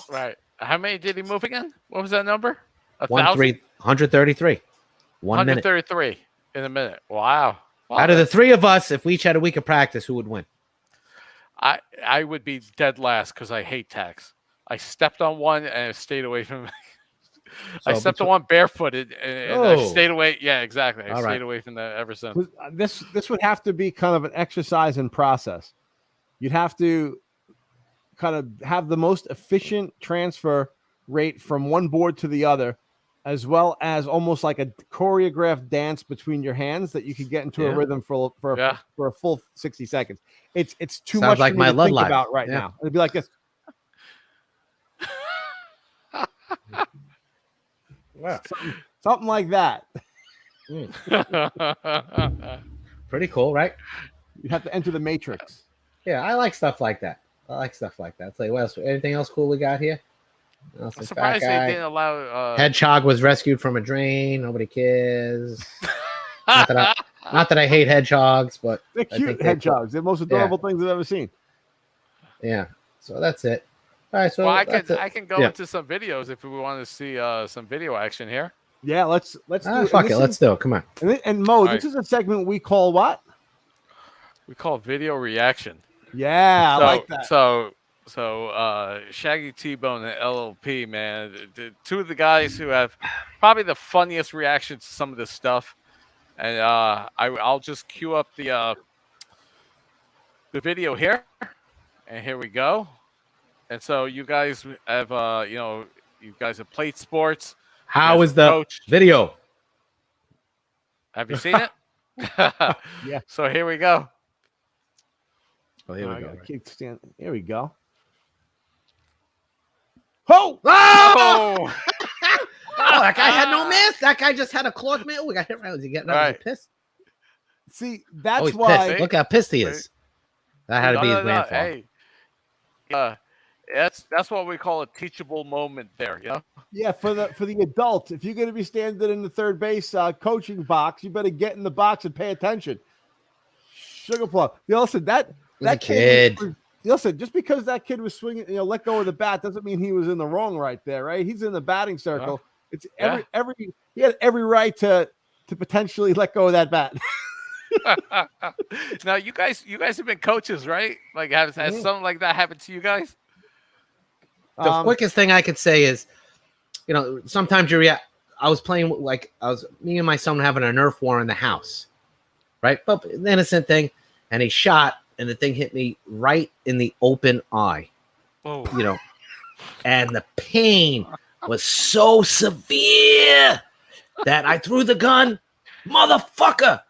right. How many did he move again? What was that number? 133. 133 in a minute. Wow. Out of the 3 of us, if we each had a week of practice, who would win? I would be dead last because I hate tacks. I stepped on one and stayed away from it. I stepped on one barefooted and I stayed away. Yeah, exactly. I stayed away from that ever since. This would have to be kind of an exercise in process. You'd have to kind of have the most efficient transfer rate from one board to the other, as well as almost like a choreographed dance between your hands that you could get into a rhythm for a full 60 seconds. It's too much like for me my to think about right now. It'd be like this. Something like that. Pretty cool, right? You have to enter the matrix. Yeah, I like stuff like that. It's like, what else? Anything else cool we got here? I'm surprised they didn't allow. Hedgehog was rescued from a drain. Nobody cares. not that I hate hedgehogs, but they're cute hedgehogs. They're the most adorable things I've ever seen. Yeah. So that's it. All right. So I can go into some videos if we want to see some video action here. Yeah. Let's do it. Fuck it. Let's do it. Come on. And Mo, this is a segment we call what? we call video reaction. Yeah, So, I like that. So Shaggy T-Bone and LLP, man, the two of the guys who have probably the funniest reactions to some of this stuff. And I'll just cue up the video here, and here we go. And so you guys have you guys have played sports. How is the video? Have you seen it? Yeah. So here we go. Oh, here we go. Here we go. Oh! Oh! Oh, that guy had no mask. That guy just had a cloth mask. Oh, we got hit right. Was he getting Right. pissed? See, that's he's why. pissed. Look how pissed he is. That had to be his grandfather. Hey, that's what we call a teachable moment there. You know? Yeah, for the adult, if you're going to be standing in the third base coaching box, you better get in the box and pay attention. Sugar plum. Listen, that kid. Listen, just because that kid was swinging, let go of the bat doesn't mean he was in the wrong right there, right? He's in the batting circle. It's he had every right to potentially let go of that bat. Now you guys have been coaches, right? Like has something like that happened to you guys? The quickest thing I could say is, sometimes you react. I was playing me and my son were having a Nerf war in the house, right? But an innocent thing, and he shot, and the thing hit me right in the open eye. Oh, and the pain was so severe that I threw the gun, motherfucker.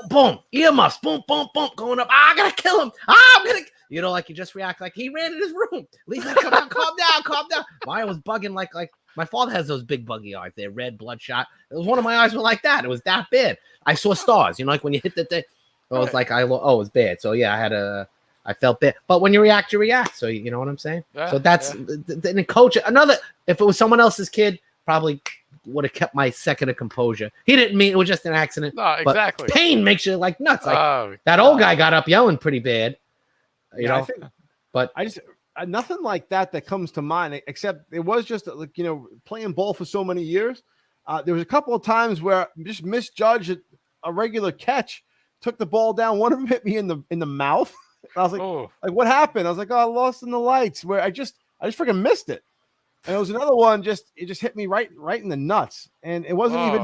Boom, earmuffs, boom, boom, boom, going up. I gotta kill him. I'm gonna. Like you just react like he ran in his room. Lisa, come down, calm down. Mine was bugging like my father has those big buggy eyes. They're red, bloodshot. It was one of my eyes were like that. It was that bad. I saw stars. Like when you hit the thing. It was like it was bad. So yeah, I felt bad. But when you react, you react. So you know what I'm saying? Yeah, so that's the coach. If it was someone else's kid, probably would have kept my second of composure. He didn't mean it was just an accident. No, exactly. But pain makes you like nuts. Like that old guy got up yelling pretty bad. I think, but I just nothing like that comes to mind, except it was just playing ball for so many years. There was a couple of times where I just misjudged a regular catch, took the ball down. One of them hit me in the mouth. I was like, what happened? I was like, I lost in the lights. Where I just freaking missed it. And there was another one, it just hit me right in the nuts, and it wasn't even.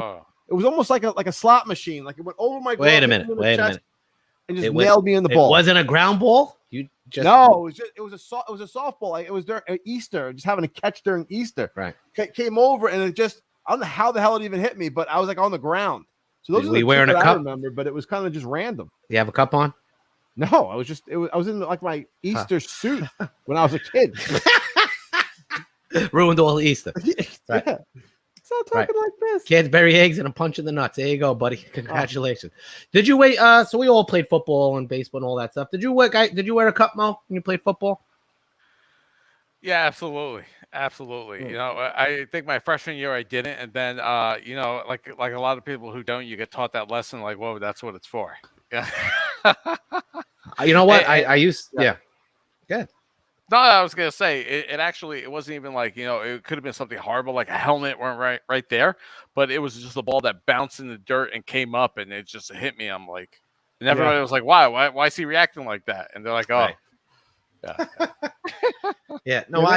It was almost like a slot machine. Like it went over my. Wait a minute. And just nailed me in the ball. It wasn't a ground ball. No, it was a softball. It was during Easter, just having a catch during Easter. Right. Came over and I don't know how the hell it even hit me, but I was like on the ground. So those are the two wearing that a cup? I remember, but it was kind of just random. You have a cup on? No, I was in like my Easter suit when I was a kid. Ruined all Easter. Right. Yeah. So talking like this. Kids bury eggs and a punch in the nuts. There you go, buddy. Congratulations. Did you wait? So we all played football and baseball and all that stuff. Did you wear a cup, Mo, when you played football? Yeah, absolutely. I think my freshman year I didn't, and then like a lot of people who don't, you get taught that lesson like, whoa, that's what it's for. Yeah. You know what? I used Good. No, I was gonna say it wasn't even like it could have been something horrible like a helmet weren't right there, but it was just a ball that bounced in the dirt and came up and it just hit me. I'm like, and everybody was like, why is he reacting like that? And they're like, oh, yeah, yeah. No,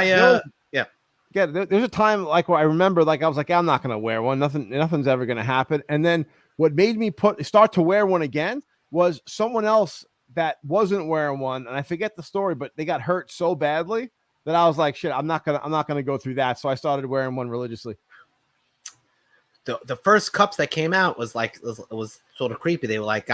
Yeah, there's a time like where I remember like I was like, I'm not gonna wear one. Nothing's ever gonna happen. And then what made me start to wear one again was someone else that wasn't wearing one, and I forget the story, but they got hurt so badly that I was like, shit, I'm not gonna go through that. So I started wearing one religiously. The first cups that came out was like it was sort of creepy. They were like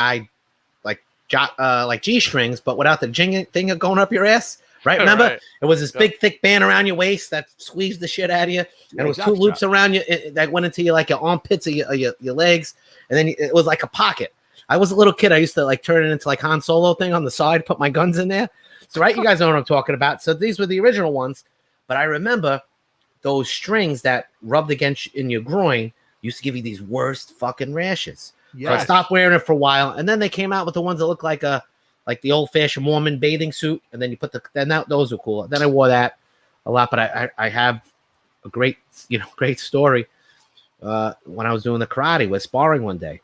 G-strings, but without the thing going up your ass. Right? Remember? Right. It was this big, thick band around your waist that squeezed the shit out of you. And it was two loops around you that went into your armpits of your legs. And then it was like a pocket. I was a little kid. I used to turn it into like Han Solo thing on the side, put my guns in there. So, right, you guys know what I'm talking about. So these were the original ones. But I remember those strings that rubbed against in your groin used to give you these worst fucking rashes. Yes. So I stopped wearing it for a while. And then they came out with the ones that look like the old-fashioned Mormon bathing suit. And then you put those were cool. Then I wore that a lot. But I have a great story when I was doing the karate with sparring one day.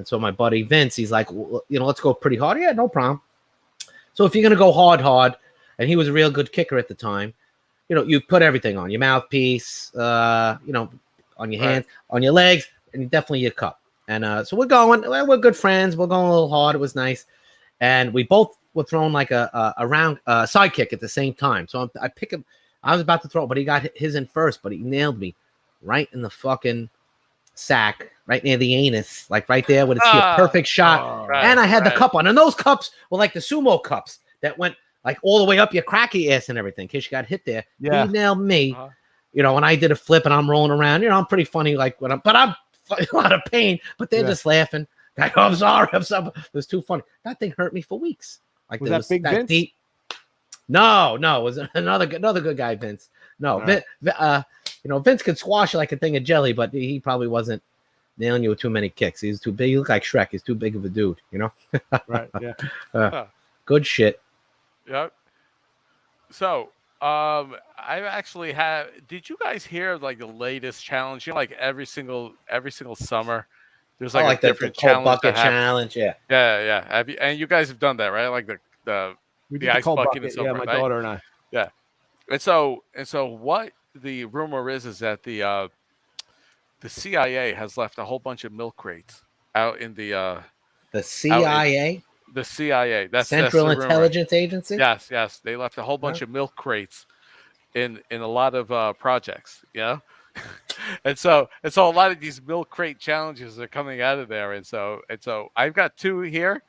And so my buddy Vince, he's like, well, let's go pretty hard. Yeah, no problem. So if you're going to go hard, and he was a real good kicker at the time, you put everything on your mouthpiece, on your hands, on your legs, and definitely your cup. And so we're good friends. We're going a little hard. It was nice. And we both were throwing like a round side kick at the same time. So I pick him. I was about to throw, but he got his in first, but he nailed me right in the fucking sack, right near the anus, like right there with a perfect shot. And I had the cup on. And those cups were like the sumo cups that went like all the way up your cracky ass and everything in case you got hit there. Yeah. He nailed me. When I did a flip and I'm rolling around, I'm pretty funny but I'm a lot of pain, but they're just laughing. Like, I'm sorry. It was too funny. That thing hurt me for weeks. Like, was that big Vince? Deep. No, it was another good guy, Vince. No, Vince could squash like a thing of jelly, but he probably wasn't nailing you with too many kicks. He's too big. He looked like Shrek. He's too big of a dude, Right. Yeah. Good shit. Yep. So, I actually have. Did you guys hear like the latest challenge? Like every single summer, there's like a different the cold challenge. Bucket challenge. Yeah. Yeah. Have you? And you guys have done that, right? Like the ice bucket and so forth. Yeah, my daughter and I. Yeah. And so what the rumor is that the CIA has left a whole bunch of milk crates out in the CIA. The CIA, that's Central Intelligence Agency. Yes, they left a whole bunch of milk crates in a lot of projects, and so a lot of these milk crate challenges are coming out of there, and so I've got two here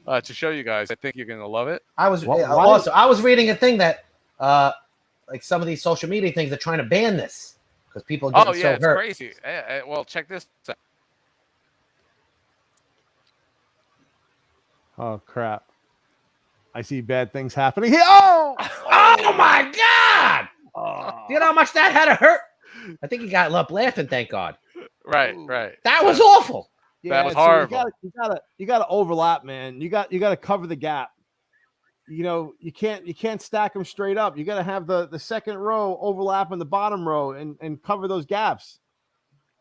to show you guys. I think you're gonna love it. I was reading a thing that like some of these social media things are trying to ban this because people are getting so hurt. It's crazy. Well, check this out. Oh crap! I see bad things happening here. Oh my God! Do you know how much that had to hurt? I think he got up laughing. Thank God. Right. That was awful. Yeah, that was horrible. You got to overlap, man. You got to cover the gap. You can't stack them straight up. You got to have the second row overlap in the bottom row and cover those gaps.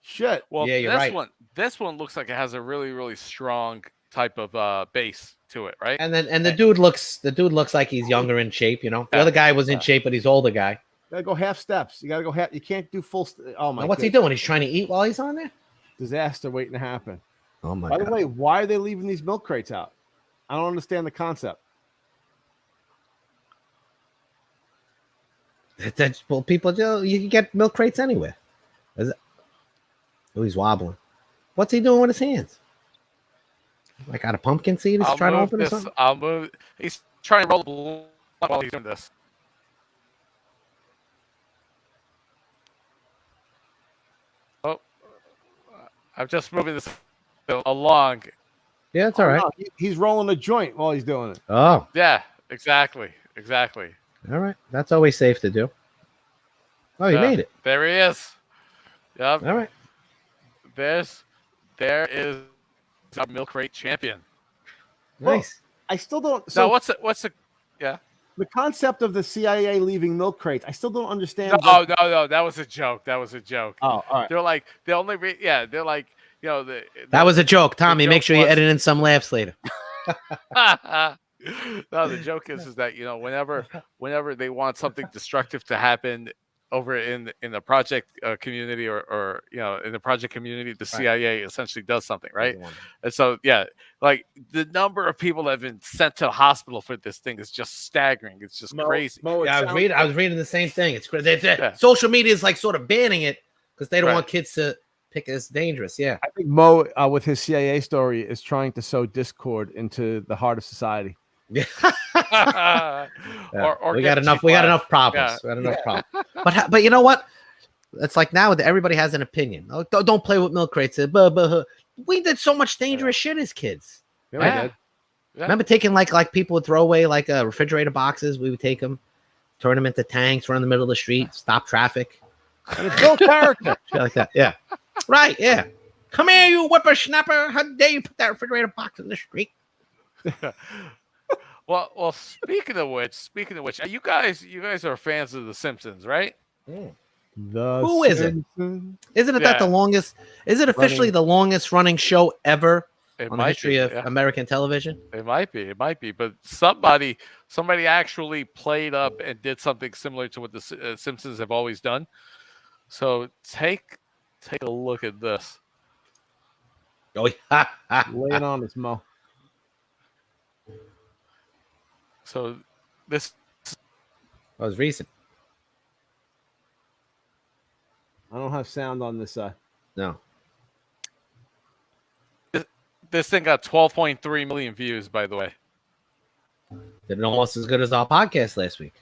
Shit. Well, yeah, you're right. This one looks like it has a really, really strong type of base to it, right? And the dude looks like he's younger in shape. The other guy was in shape, but he's older guy. You gotta go half steps. You gotta go half. You can't do full. Oh my! Now what's he doing? He's trying to eat while he's on there. Disaster waiting to happen. Oh my God! By the way, why are they leaving these milk crates out? I don't understand the concept. Well, people do. You can get milk crates anywhere. Oh, he's wobbling. What's he doing with his hands? Like got a pumpkin seed? He's trying to open this. I'll move. He's trying to roll the balloon while he's doing this. Oh, I'm just moving this along. Yeah, it's all right. No, he's rolling a joint while he's doing it. Oh, yeah, exactly. All right, that's always safe to do. Oh, you made it. There he is. Yep. All right. There is a milk crate champion. Nice. Well, I still don't. So what's the the concept of the CIA leaving milk crates? I still don't understand. No, that was a joke. Oh, all right. They're like they're like that was a joke, Tommy. Make sure you edit in some laughs later. No, the joke is that whenever they want something destructive to happen over in the project community or in the project community, the CIA essentially does something, right? And so like the number of people that have been sent to the hospital for this thing is just staggering. It's just crazy. I was reading the same thing. It's crazy. Social media is like sort of banning it because they don't want kids to pick it as dangerous. Yeah, I think Mo with his CIA story is trying to sow discord into the heart of society. Yeah. Or we got enough problems. We got enough problems. But you know what? It's like now everybody has an opinion. Oh, don't play with milk crates. We did so much dangerous shit as kids. Yeah. Remember taking like people would throw away like refrigerator boxes. We would take them, turn them into tanks, run in the middle of the street, stop traffic. And it's built character. Shit like that. Yeah. Right. Yeah. Come here, you whippersnapper. How dare you put that refrigerator box in the street? Well, speaking of which, you guys are fans of The Simpsons, right? Mm. Who isn't? Isn't it that the longest? Is it officially the longest running show ever? on the history of American television? It might be. But somebody actually played up and did something similar to what the Simpsons have always done. So take a look at this. Oh, yeah. Lay it on us, Mo. So this was recent. I don't have sound on this side. No. This thing got 12.3 million views, by the way. Did almost as good as our podcast last week.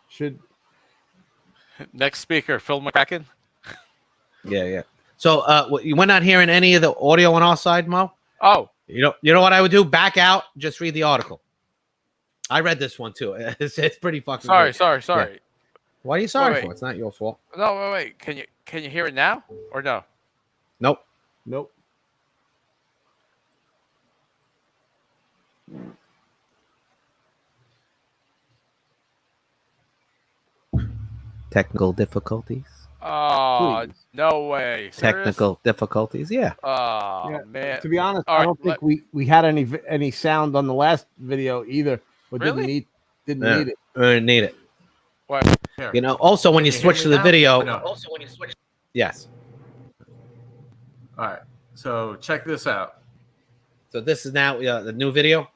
Should next speaker, Phil McCracken? Yeah. So we're not hearing any of the audio on our side, Mo? Oh. You know what I would do? Back out, just read the article. I read this one too. It's pretty fucking Sorry. Yeah. Why are you sorry for? It's not your fault. No, wait. Can you hear it now or no? Nope. Technical difficulties. Oh, please. No way. Serious? Technical difficulties, yeah. Oh, yeah, man. To be honest, I don't think we had any sound on the last video either. But really? Didn't need it. Didn't need it. What? Here. You know, also when you switch to the video. No. Yes. All right. So check this out. So this is now the new video?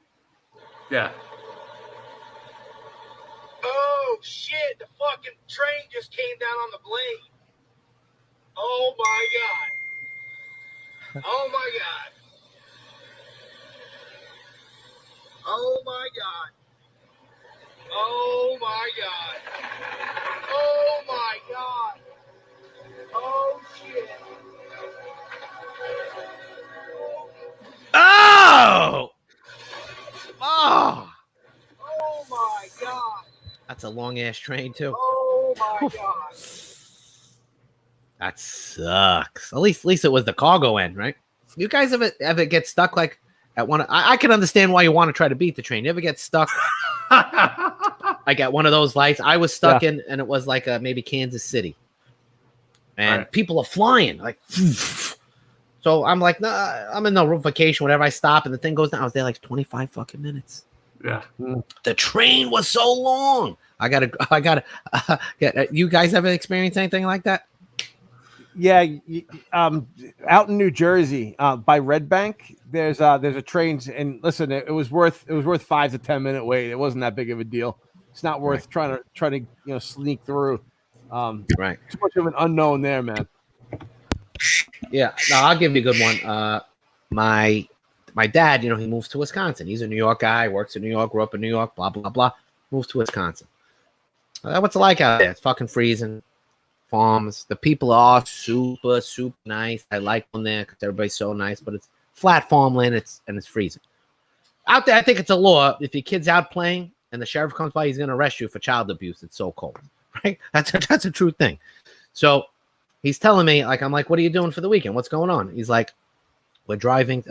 Yeah. Oh, shit. The fucking train just came down on the blade. Oh, my God. Oh, my God. Oh, my God. Oh, my God. Oh, my God. Oh, shit. Oh! Oh, my God. That's a long-ass train, too. Oh, my God. That sucks. At least it was the cargo end, right? You guys ever get stuck like at one? I can understand why you want to try to beat the train. You ever get stuck like at one of those lights? I was stuck in, and it was like maybe Kansas City, and people are flying like. So I'm like, nah, I'm in the vacation, whatever. I stop, and the thing goes down. I was there like 25 fucking minutes. Yeah. The train was so long. I gotta. You guys ever experienced anything like that? Yeah, out in New Jersey, by Red Bank, there's a train, and listen, it was worth 5 to 10 minute wait. It wasn't that big of a deal. It's not worth trying to sneak through. Right. Too much of an unknown there, man. Yeah, no, I'll give you a good one. My dad, he moves to Wisconsin. He's a New York guy, works in New York, grew up in New York, blah blah blah. Moves to Wisconsin. What's it like out there? It's fucking freezing. Farms. The people are super nice. I like them there because everybody's so nice. But it's flat farmland. It's freezing out there. I think it's a law. If your kid's out playing and the sheriff comes by, he's going to arrest you for child abuse. It's so cold, right? That's a true thing. So he's telling me, I'm like, what are you doing for the weekend? What's going on? He's like, we're driving.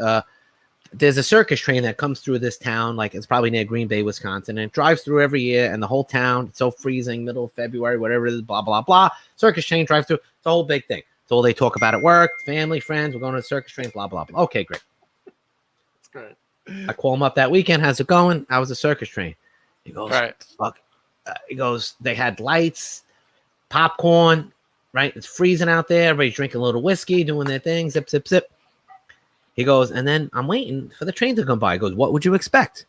There's a circus train that comes through this town. Like it's probably near Green Bay, Wisconsin, and it drives through every year. And the whole town, it's so freezing, middle of February, whatever it is, blah blah blah. Circus train drives through. It's a whole big thing. It's all they talk about at work, family, friends. We're going to the circus train, blah blah blah. Okay, great. That's great. I call him up that weekend. How's it going? How was the circus train? He goes, fuck. He goes, they had lights, popcorn, right? It's freezing out there. Everybody's drinking a little whiskey, doing their thing, zip, zip, zip. He goes, and then I'm waiting for the train to come by. He goes, what would you expect?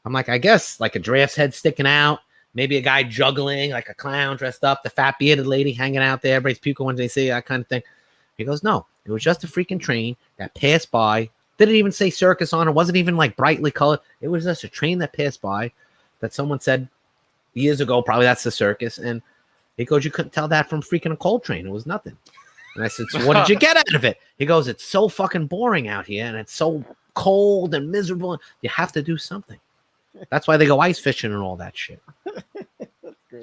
I'm like, I guess like a giraffe's head sticking out, maybe a guy juggling, like a clown dressed up, the fat bearded lady hanging out there. Everybody's puking when they see that kind of thing. He goes, no, it was just a freaking train that passed by. Didn't even say circus on it. Wasn't even like brightly colored. It was just a train that passed by that someone said years ago, probably that's the circus. And he goes, you couldn't tell that from freaking a coal train. It was nothing. And I said, so what did you get out of it? He goes, it's so fucking boring out here, and it's so cold and miserable. You have to do something. That's why they go ice fishing and all that shit.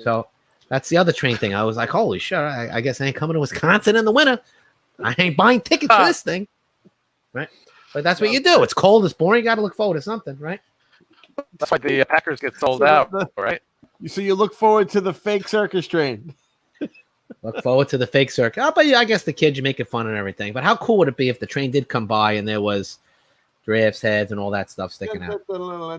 So that's the other train thing. I was like, holy shit, I guess I ain't coming to Wisconsin in the winter. I ain't buying tickets for this thing. Right? But that's what you do. It's cold, it's boring. You got to look forward to something, right? That's why the Packers get sold out, right? So you look forward to the fake circus train. Look forward to the fake circus. Oh, but yeah, I guess the kids, you making fun and everything. But how cool would it be if the train did come by and there was giraffes' heads and all that stuff sticking out? All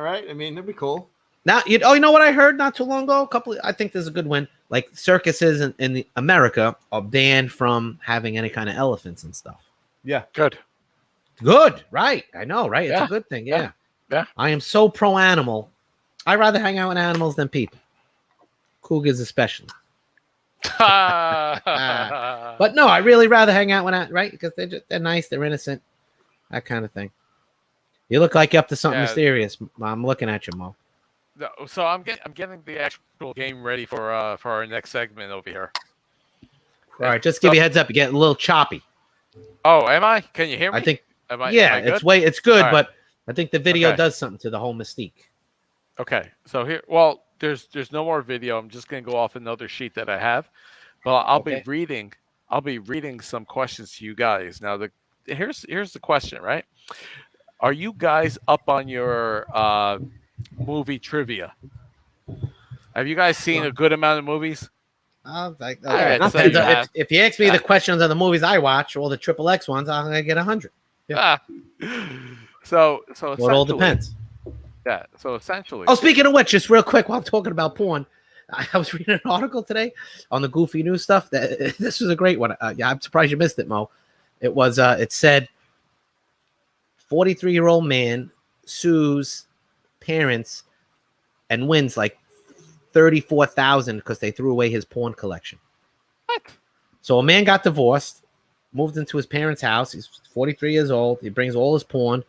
right. I mean, it'd be cool. Now, you know what I heard not too long ago? I think there's a good one. Like circuses in America are banned from having any kind of elephants and stuff. Yeah. Good. Good, right? I know, right? It's a good thing. Yeah. I am so pro animal. I'd rather hang out with animals than people. Cougars especially. But no, I really rather hang out with right because they're nice, they're innocent, that kind of thing. You look like you're up to something mysterious. I'm looking at you, Mo. No, so I'm getting the actual game ready for our next segment over here. All right, just give you a heads up. You get a little choppy. Oh, am I? Can you hear me? I think. Am I it's good, right. But I think the video does something to the whole mystique. Okay, so here, well, there's no more video. I'm just gonna go off another sheet that I have, but I'll be reading some questions to you guys. Now, here's the question, right? Are you guys up on your movie trivia? Have you guys seen a good amount of movies? If you ask me the questions on the movies I watch, all the XXX ones, I'm gonna get 100. Yeah. So it all depends. Yeah. So essentially. Oh, speaking of which, just real quick, while I'm talking about porn, I was reading an article today on the Goofy News stuff. This was a great one. I'm surprised you missed it, Mo. It was. It said, 43-year-old man sues parents and wins like $34,000 because they threw away his porn collection. What? So a man got divorced, moved into his parents' house. He's 43 years old. He brings all his porn.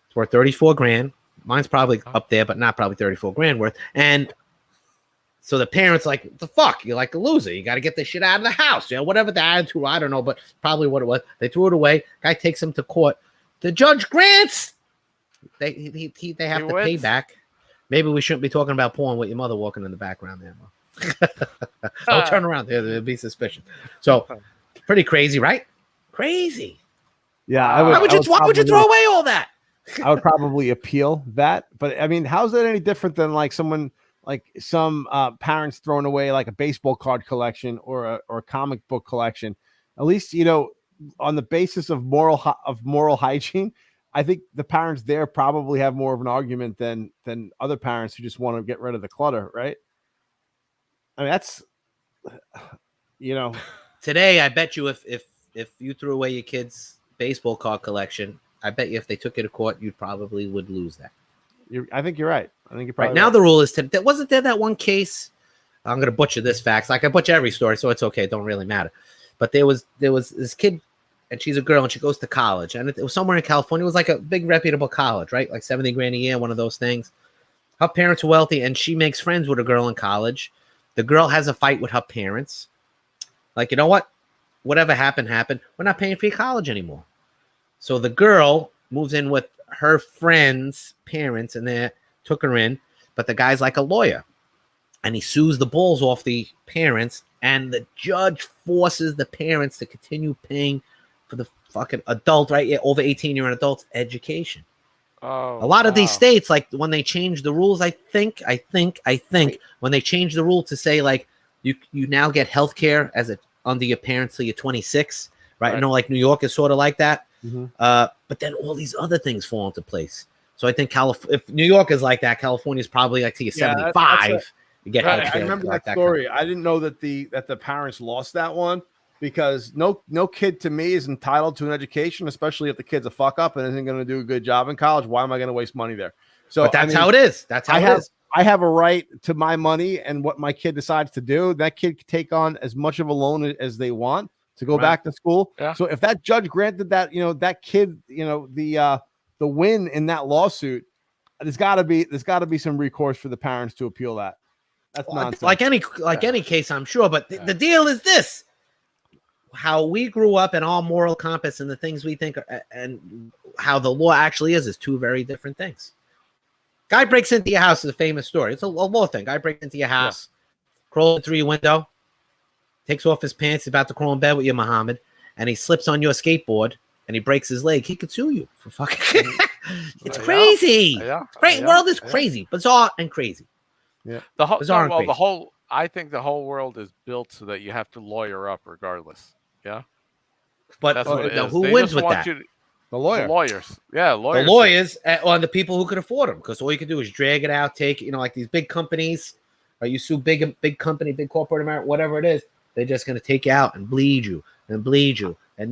It's worth $34,000. Mine's probably up there, but not probably $34,000 worth. And so the parents like, what the fuck? You're like a loser. You got to get this shit out of the house. You know, whatever the attitude, I don't know, but probably what it was. They threw it away. Guy takes him to court. The judge grants. They have to pay back. Maybe we shouldn't be talking about porn with your mother walking in the background there. Don't turn around. There'll be suspicion. So pretty crazy, right? Crazy. Yeah. Why would you throw away all that? I would probably appeal that. But I mean, how's that any different than like some parents throwing away like a baseball card collection or a comic book collection? At least, you know, on the basis of moral hygiene, I think the parents there probably have more of an argument than other parents who just want to get rid of the clutter, right? I mean, that's, you know. Today, I bet you if you threw away your kid's baseball card collection, I bet you if they took you to court, you probably would lose that. I think you're right. I think you're probably right. Now the rule is wasn't there that one case? I'm going to butcher this facts. Like I butcher every story, so it's okay. It don't really matter. But there was this kid, and she's a girl, and she goes to college, and it was somewhere in California. It was like a big reputable college, right? Like $70,000 a year, one of those things. Her parents are wealthy, and she makes friends with a girl in college. The girl has a fight with her parents. Like, you know what? Whatever happened. We're not paying for your college anymore. So the girl moves in with her friend's parents, and they took her in. But the guy's like a lawyer, and he sues the balls off the parents, and the judge forces the parents to continue paying for the fucking adult, right? Yeah, over 18-year adults education. Oh, a lot of these states, like when they change the rules, I think when they change the rule to say like you now get health care under your parents till you're 26, right? You know, like New York is sort of like that. Mm-hmm. But then all these other things fall into place. So I think if New York is like that, California is probably like till you're 75. You get health care. I remember that story. I didn't know that the parents lost that one because no kid to me is entitled to an education, especially if the kid's a fuck up and isn't going to do a good job in college. Why am I going to waste money there? So but that's how it is. That's how it is. I have a right to my money and what my kid decides to do. That kid can take on as much of a loan as they want to go back to school. Yeah. So if that judge granted that, you know, that kid, you know, the win in that lawsuit, there's got to be some recourse for the parents to appeal that. That's nonsense. Like any case, I'm sure. But the deal is this: how we grew up and our moral compass and the things we think and how the law actually is two very different things. Guy breaks into your house is a famous story. It's a law thing. Guy breaks into your house, crawls through your window, takes off his pants, he's about to crawl in bed with you, Muhammad, and he slips on your skateboard and he breaks his leg. He could sue you for fucking. It's crazy. Great world is crazy, bizarre and crazy. Yeah, the whole I think the whole world is built so that you have to lawyer up regardless. Yeah, But that's what it is. who They wins just with want that? you to, The the lawyer. lawyers. Yeah, The lawyers. lawyers or the people who could afford them, because all you can do is drag it out, take it, like these big companies, or you sue big company, big corporate America, whatever it is, they're just going to take you out and bleed you and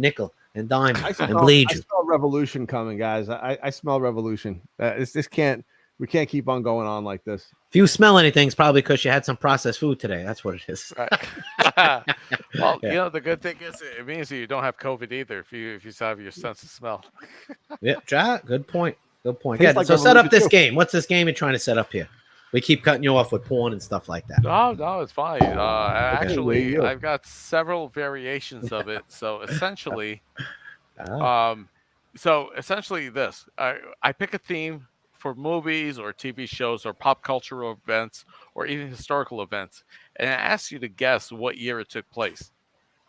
nickel and dime and bleed I you. smell revolution coming, guys. I smell revolution. We can't keep on going on like this. If you smell anything, it's probably because you had some processed food today. That's what it is. Right. Well, Yeah. the good thing is it means that you don't have COVID either if you still have your sense of smell. Yeah, good point. Tastes Yeah, like so set up revolution this too. game. What's this game you're trying to set up here? We keep cutting you off with porn and stuff like that. No, it's fine. Actually, you. I've got several variations of it. So essentially, Ah, this. I pick a theme for movies or TV shows or pop cultural events or even historical events, and I ask you to guess what year it took place.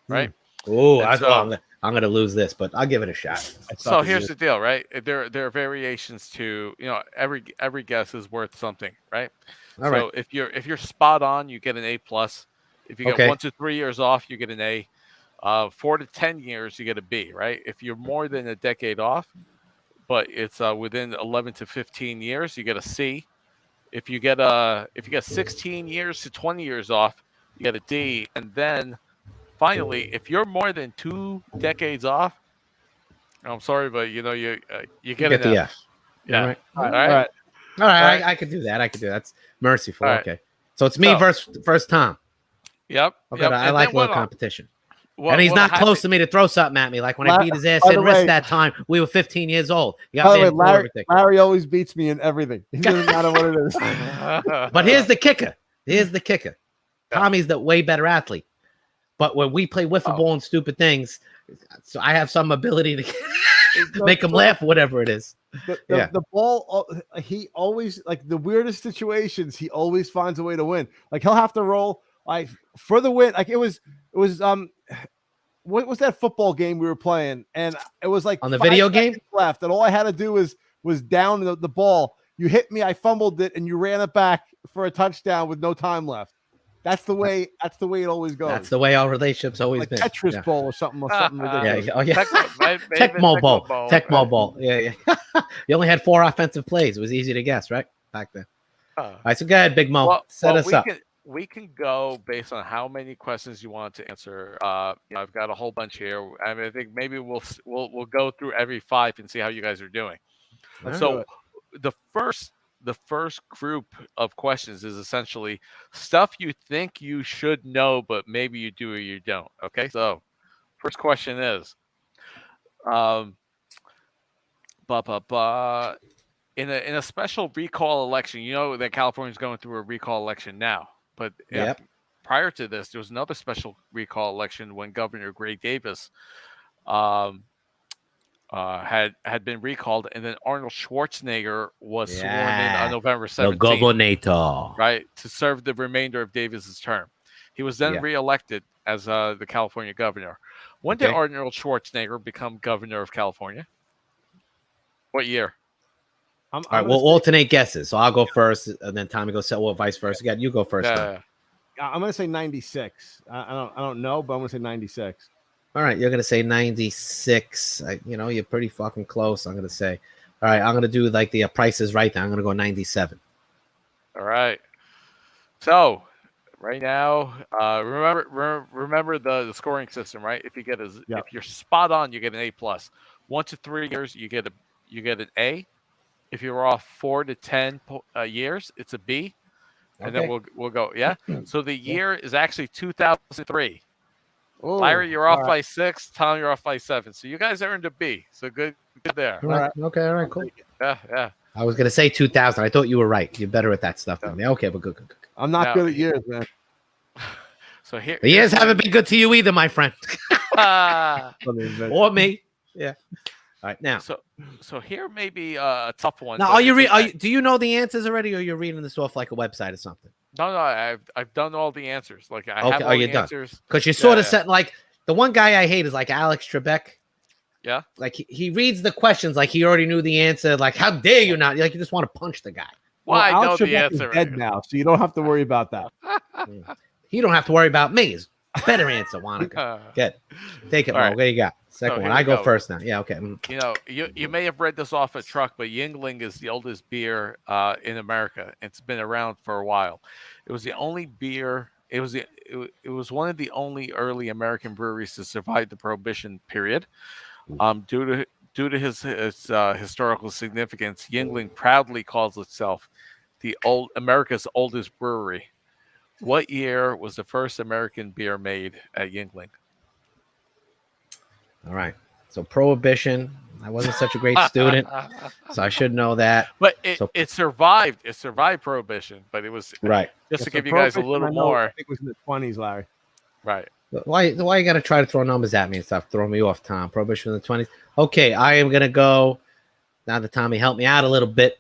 Right? Oh, And so- I'm going to lose this, but I'll give it a shot. So here's the deal, right? There are variations to every guess is worth something, right? All right. So if you're spot on, you get an A plus. If you get Okay. 1 to 3 years off, you get an A. 4 to 10 years, you get a B, right? If you're more than a decade off, but it's within 11 to 15 years, you get a C. If you get 16 years to 20 years off, you get a D. And then finally, if you're more than 2 decades off, I'm sorry, but you get an the F. F. Yeah. All right. All right. All right. All right. Right. I could do that. That's merciful. All right. Okay. So it's me versus Tom. Yep. Okay. Yep. I And like then a little competition. what- And he's what not happened- close to me to throw something at me. Like when I beat his ass by in the wrist way- that time, we were 15 years old. You By got the me way, in for everything. Larry always beats me in everything. It doesn't matter what it is. But here's the kicker. Yeah. Tommy's the way better athlete. But when we play wiffle ball and stupid things, so I have some ability to make him laugh, whatever it is. The ball, he always, like, the weirdest situations, he always finds a way to win. Like, he'll have to roll like for the win. Like it was what was that football game we were playing? And it was like On the 5 video game seconds left, and all I had to do was down the ball. You hit me, I fumbled it, and you ran it back for a touchdown with no time left. That's the way it always goes. That's the way our relationship's always like been. Tetris Yeah. ball or something ridiculous. Yeah. Oh, yeah. Tecmo Tecmo ball. Yeah. You only had 4 offensive plays. It was easy to guess, right? Back then. All right, so go ahead, Big Mo. Set us up. We can go based on how many questions you want to answer. I've got a whole bunch here. I mean, I think maybe we'll go through every 5 and see how you guys are doing. Let's do So it. the first group of questions is essentially stuff you think you should know, but maybe you do or you don't. Okay, so first question is, in a special recall election, you know that California's going through a recall election now, but prior to this, there was another special recall election when Governor Gray Davis had been recalled, and then Arnold Schwarzenegger was sworn in on November 17th. The governor. Right, to serve the remainder of Davis's term. He was then reelected as the California governor. When did Arnold Schwarzenegger become governor of California? What year? All right, we'll alternate guesses. So I'll go first, and then Tommy goes, or vice versa. Again, you go first. Yeah. I'm gonna say 96. I don't know, but I'm gonna say 96. All right, you're gonna say 96. You're pretty fucking close. I'm gonna say. All right, I'm gonna do like the Price is Right. Then I'm gonna go 97. All right. So right now, remember the scoring system, right? If you're spot on, you get an A plus. 1 to 3 years, you get an A. If you're off 4 to 10 years, it's a B. And then we'll go. Yeah. So the year is actually 2003. Oh, Larry, you're off by 6. Tom, you're off by 7. So you guys earned a B. So good there. All right. Okay. All right. Cool. Yeah. I was gonna say 2000. I thought you were right. You're better at that stuff than me. Okay, but good. I'm not good at years, man. So here, the years haven't been good to you either, my friend. Or me. Yeah. All right. Now. So here may be a tough one. Now, do you know the answers already, or you're reading this off like a website or something? No, I've done all the answers. Like I have all the answers. Because you sort of set like the one guy I hate is like Alex Trebek. Yeah. Like he reads the questions like he already knew the answer. Like, how dare you not? Like you just want to punch the guy. I know Alex the Trebek is answer. dead now, so you don't have to worry about that. You don't have to worry about me. It's better answer, Wanaka. Good. Take it, All Mo. right. What do you got? Second So one. here I we go go. first now. Yeah, okay. You know, you may have read this off a truck, but Yingling is the oldest beer in America. It's been around for a while. It was the only beer. It was one of the only early American breweries to survive the Prohibition period. Due to his historical significance, Yingling proudly calls itself America's oldest brewery. What year was the first American beer made at Yingling? All right. So Prohibition. I wasn't such a great student, so I should know that. But So- it survived. It survived Prohibition, but it was Right. just to So give you guys a Prohibition, little I know, more. I think it was in the 20s, Larry. Right. Why you got to try to throw numbers at me and stuff? Throw me off, Tom. Prohibition in the 20s. Okay, I am going to go. Now that Tommy helped me out a little bit,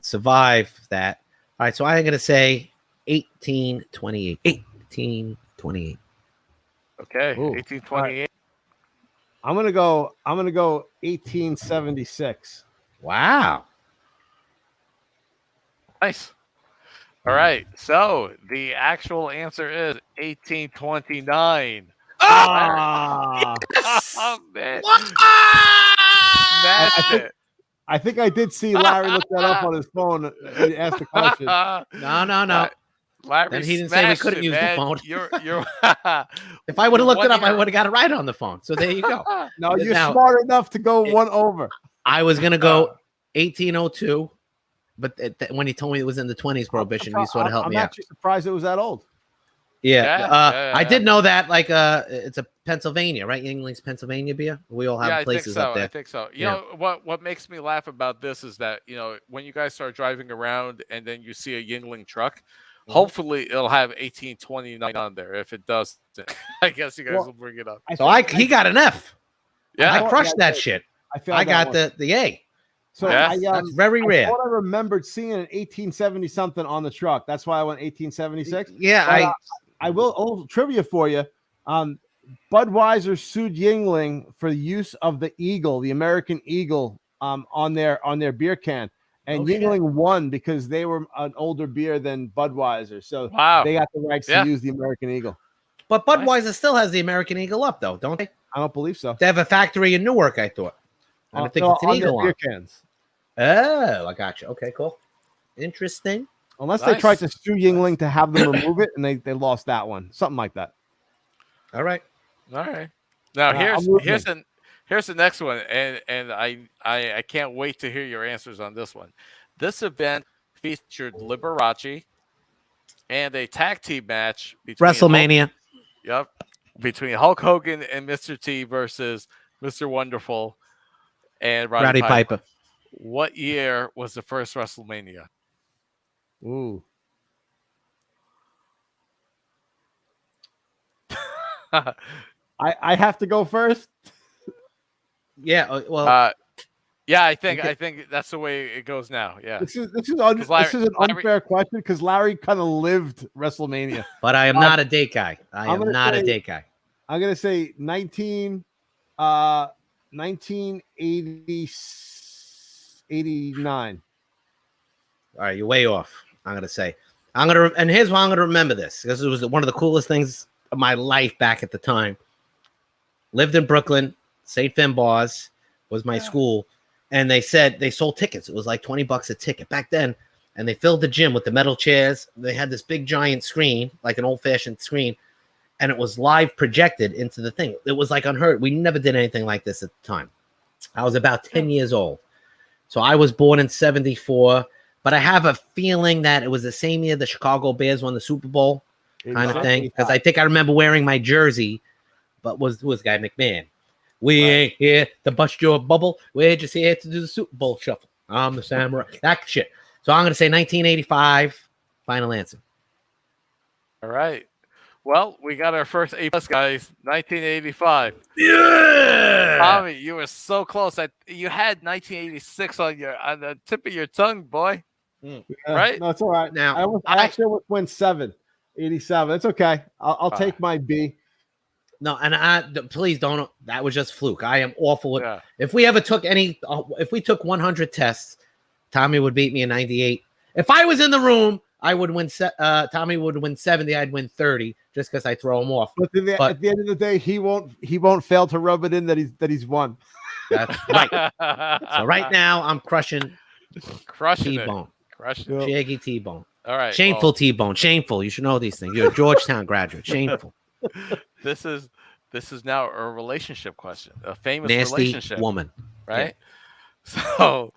survive that. All right, so I'm going to say 1828. 1828. Okay. Ooh. 1828. I'm gonna go 1876. Wow. Nice. All right. So the actual answer is 1829. Ah, Oh, man. I Smashed think- it. I think I did see Larry look that up on his phone and ask the question. No. Larry Then he didn't say we smashed couldn't it, use the man. phone. You're If I would have looked it up, I year. would have got it right on the phone. So there you go. No, you're Now- smart enough to go one over. I was going to go 1802, but when he told me it was in the 20s Prohibition, he sort of helped me I'm out. actually surprised it was that old. I Yeah. did know that. Like, it's a Pennsylvania, right? Yingling's Pennsylvania beer. We all have I think places so. up there. I think so. You Yeah. know what makes me laugh about this is that when you guys start driving around and then you see a Yingling truck, hopefully it'll have 1829 on there. If it doesn't, I guess you guys will bring it up. He got an F. Yeah. I crushed Yeah, that shit. failed I that got one. the A. So Yeah. That's very rare. I thought I remembered seeing an 1870 something on the truck. That's why I went 1876. Yeah, But, I will a little trivia for you. Budweiser sued Yingling for the use of the eagle, the American eagle, on their beer can, and Oh, shit. Yingling won because they were an older beer than Budweiser, so Wow. they got the rights Yeah. to use the American eagle. but Budweiser still has the American Eagle up, though, don't they? I don't believe so. They have a factory in Newark, I thought. I don't think No, it's an on their Eagle beer on. cans. Oh, I got you. Okay, cool. Interesting. Unless they Nice. tried to sue Yingling to have them remove it, and they lost that one, something like that. All right. All right. Now I'm rooting here's the next one, and I can't wait to hear your answers on this one. This event featured Liberace and a tag team match between WrestleMania. between Hulk Hogan and Mr. T versus Mr. Wonderful and Roddy Piper. What year was the first WrestleMania? Ooh. I have to go first. Yeah. Well, Yeah, I think Okay. that's the way it goes now. Yeah. This is an Larry- unfair question because Larry kind of lived WrestleMania. but I am not a date guy. I I'm am gonna not a say- date guy. I'm gonna say 1989. All right, you're way off. I'm gonna say. And here's why I'm gonna remember this, because it was one of the coolest things of my life back at the time. Lived in Brooklyn. St. Finbar's was my school, and they said they sold tickets. It was like $20 a ticket back then, and they filled the gym with the metal chairs. They had this big giant screen, like an old-fashioned screen, and it was live projected into the thing. It was like unheard. We never did anything like this at the time. I was about 10 years old, so I was born in '74. But I have a feeling that it was the same year the Chicago Bears won the Super Bowl, kind of thing. Because I think I remember wearing my jersey, but who was the guy? McMahon. We ain't here to bust your bubble. We're just here to do the Super Bowl shuffle. I'm the samurai. That shit. So I'm going to say 1985. Final answer. All right. Well, we got our first A+, guys. 1985. Yeah. Tommy, you were so close. You had 1986 on the tip of your tongue, boy. Right? No, it's all right. Now, I actually almost went 87. It's okay. I'll take my B. No, and please don't. That was just fluke. I am awful. Yeah. If we ever took if we took 100 tests Tommy would beat me in 98. If I was in the room, I would win. Tommy would win 70. I'd win 30 just because I throw him off. But at the end of the day, he won't fail to rub it in that he's won. That's right. So right now, I'm crushing T-Bone. Crushing it. Shaggy T-Bone. All right. Shameful T-Bone. Shameful. You should know these things. You're a Georgetown graduate. Shameful. This is now a relationship question. A famous Nasty relationship. woman. Right? Yeah. So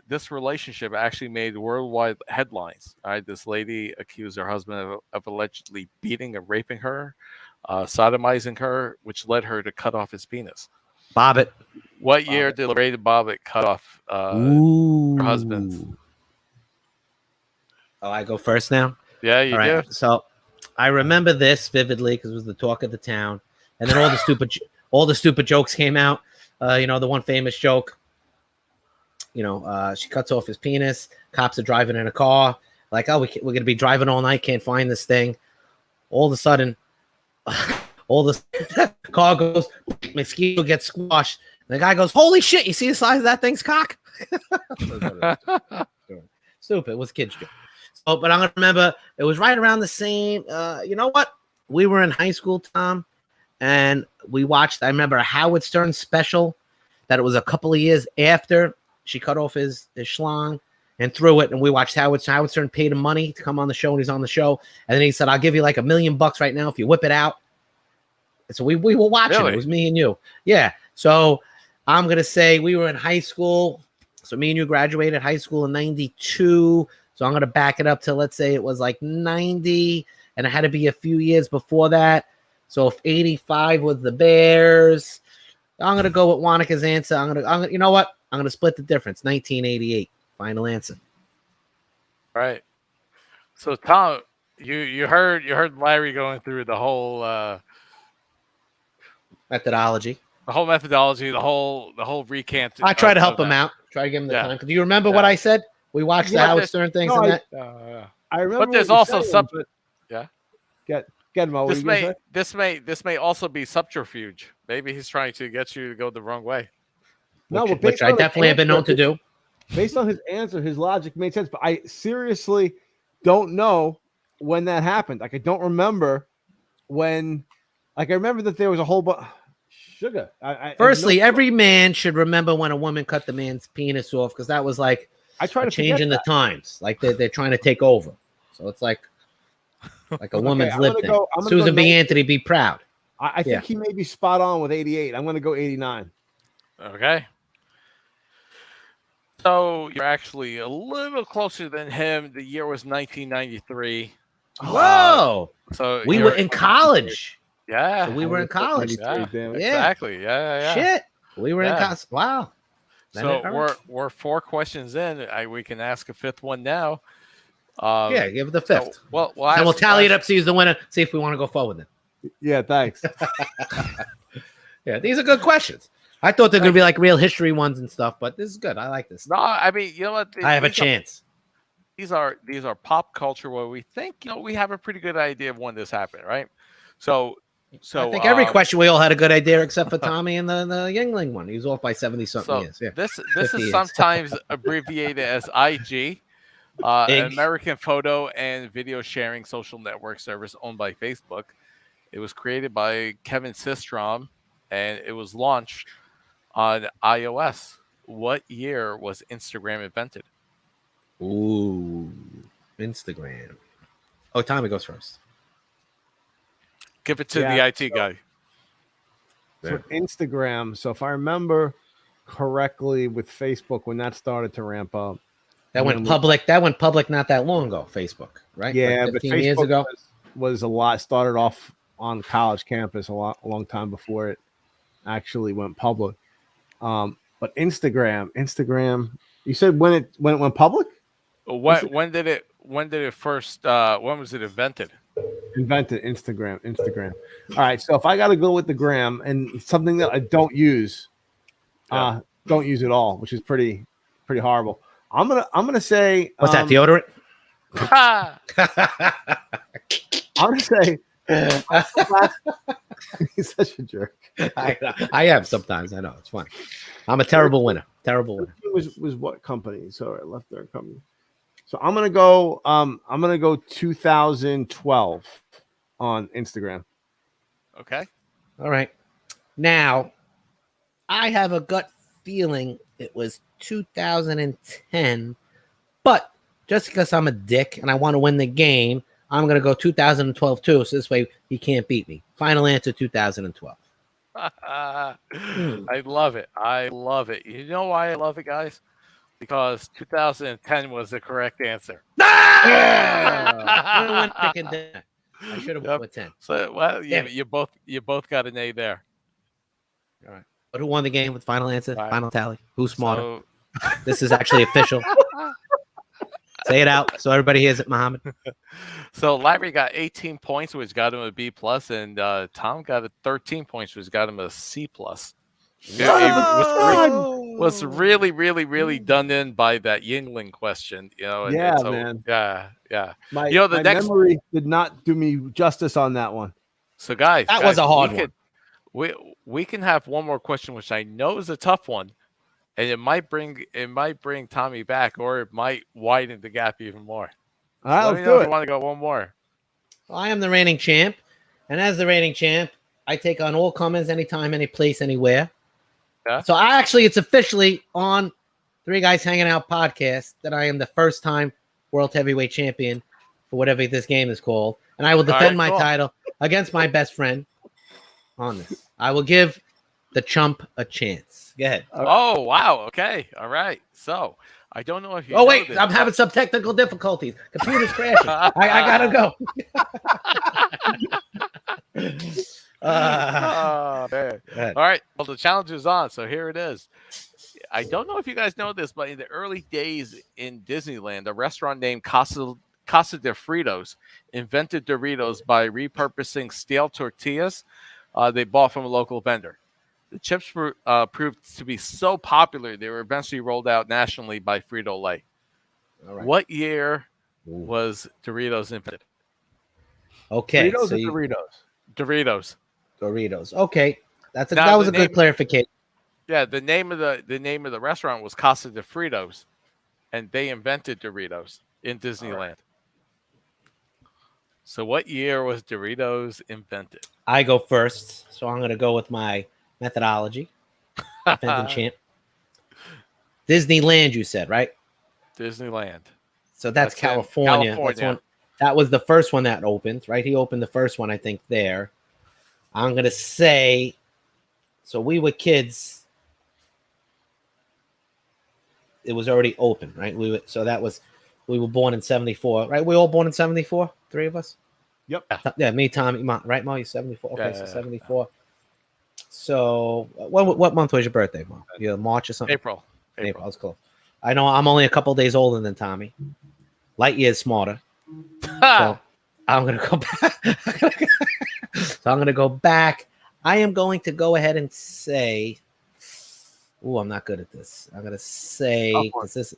this relationship actually made worldwide headlines. All right. This lady accused her husband of allegedly beating and raping her, sodomizing her, which led her to cut off his penis. Bobbitt. What year did Loretta Bobbitt cut off her husband's? Oh, I go first now? Yeah, you do. So I remember this vividly because it was the talk of the town. And then all the stupid jokes came out. The one famous joke. She cuts off his penis. Cops are driving in a car. Like, oh, we're going to be driving all night. Can't find this thing. All of a sudden, the car goes, mosquito gets squashed. And the guy goes, holy shit, you see the size of that thing's cock? Stupid. It was kids' joke. So, but I'm going to remember, it was right around the same. You know what? We were in high school, Tom, and we watched, I remember, a Howard Stern special that it was a couple of years after she cut off his schlong and threw it, and we watched Howard Stern paid him money to come on the show, and he's on the show, and then he said, I'll give you like $1 million right now if you whip it out. And so we were watching. Really? It was me and you. Yeah. So I'm going to say we were in high school. So me and you graduated high school in 92. So I'm going to back it up to, let's say it was like 90, and it had to be a few years before that. So if 85 was the Bears, I'm going to go with Wanica's answer. I'm going to, you know what? I'm going to split the difference. 1988. Final answer. Right. So Tom, you heard Larry going through the whole methodology. The whole methodology, the whole recant. I try to help him out. Try to give him the time. Do you remember what I said? We watched the Howard Stern things and that. I remember. But there's also something. Yeah. Get Mo. This may also be subterfuge. Maybe he's trying to get you to go the wrong way. Which I definitely have been known to do. Based on his answer, his logic made sense, but I seriously don't know when that happened. Like, I don't remember when. Like, I remember that there was a whole bunch. Sugar. Firstly, every man should remember when a woman cut the man's penis off, because that was like a change in the times. Like they're trying to take over. So it's like a woman's lip thing. Susan B. Anthony, be proud. I think he may be spot on with 88. I'm going to go 89. Okay. So you're actually a little closer than him. The year was 1993. Whoa! So we were in college. Yeah, so we were in college. Yeah, exactly. Yeah. Shit, we were in college. Wow. So we're 4 questions in. We can ask a 5th one now. Give it the 5th. So, and we'll tally it up. See who's the winner. See if we want to go forward then. Yeah, thanks. Yeah, these are good questions. I thought they're gonna be like real history ones and stuff, but this is good. I like this. No, I mean, you know what? I have a chance. These are pop culture where we think we have a pretty good idea of when this happened, right? So I think every question we all had a good idea except for Tommy and the Yingling one. He was off by 70-something years. Yeah. This is sometimes abbreviated as IG, an American photo and video sharing social network service owned by Facebook. It was created by Kevin Systrom, and it was launched on iOS. What year was Instagram invented? Ooh, Instagram. Oh, Tommy goes first. Give it to the IT guy. So Instagram. So if I remember correctly, with Facebook, when that started to ramp up, that went public. That went public not that long ago. Facebook, right? Yeah, like 15 but Facebook years ago was a lot. Started off on college campus a long time before it actually went public. But Instagram. You said when it went public? When did it first? When was it invented? Invented Instagram. All right, so if I got to go with the gram and something that I don't use at all, which is pretty horrible. I'm gonna say what's that, deodorant? I'm gonna say he's such a jerk. I am sometimes. I know it's funny. I'm a terrible winner. Terrible winner. Was what company? So I left their company. So I'm gonna go. I'm gonna go 2012 on Instagram. Okay. All right. Now, I have a gut feeling it was 2010, but just because I'm a dick and I want to win the game, I'm going to go 2012 too. So this way he can't beat me. Final answer 2012. I love it. I love it. You know why I love it, guys? Because 2010 was the correct answer. I should have went with 10. So, well, you both got an A there. All right. But who won the game with final answer? Right. Final tally? Who's smarter? So, This is actually official. Say it out so everybody hears it, Muhammad. So Larry got 18 points, which got him a B plus, and Tom got 13 points, which got him a C plus. Was really, really, really done in by that Yingling question, you know. Yeah, so, man. Yeah. My, you know, the my next memory did not do me justice on that one. So, guys, was a hard one. We can have one more question, which I know is a tough one, and it might bring Tommy back, or it might widen the gap even more. All right, Let me let's know do if it. you want to go one more. Well, I am the reigning champ, and as the reigning champ, I take on all comers, anytime, any place, anywhere. Yeah. So it's officially on Three Guys Hanging Out podcast that I am the first time world heavyweight champion for whatever this game is called, and I will defend my title against my best friend on this. I will give the chump a chance. Go ahead. Oh, wow. Okay. All right. So I don't know if you. Oh wait, I'm having some technical difficulties. Computer's crashing. I gotta go. Oh, man. All right. Well, the challenge is on. So here it is. I don't know if you guys know this, but in the early days in Disneyland, a restaurant named Casa de Fritos invented Doritos by repurposing stale tortillas they bought from a local vendor. The chips proved to be so popular, they were eventually rolled out nationally by Frito-Lay. All right. What year was Doritos invented? Okay. Fritos or Doritos? Doritos. Okay. That was a good clarification. Yeah, the name of the restaurant was Casa de Fritos, and they invented Doritos in Disneyland. Right. So what year was Doritos invented? I go first, so I'm going to go with my methodology. Defending champ. Disneyland, you said, right? Disneyland. So that's California. That was the first one that opened, right? He opened the first one, I think, there. I'm going to say, so we were kids. It was already open, right? We were born in 74, right? We all born in 74, three of us? Yep. Yeah, me, Tommy, right, Mo? You're 74. Okay, so 74. So what month was your birthday, Mo? Yeah, March or something? April. I was close. I know I'm only a couple days older than Tommy. Light years smarter. So I'm gonna go back. I am going to go ahead and say, I'm not good at this. I'm gonna say because this.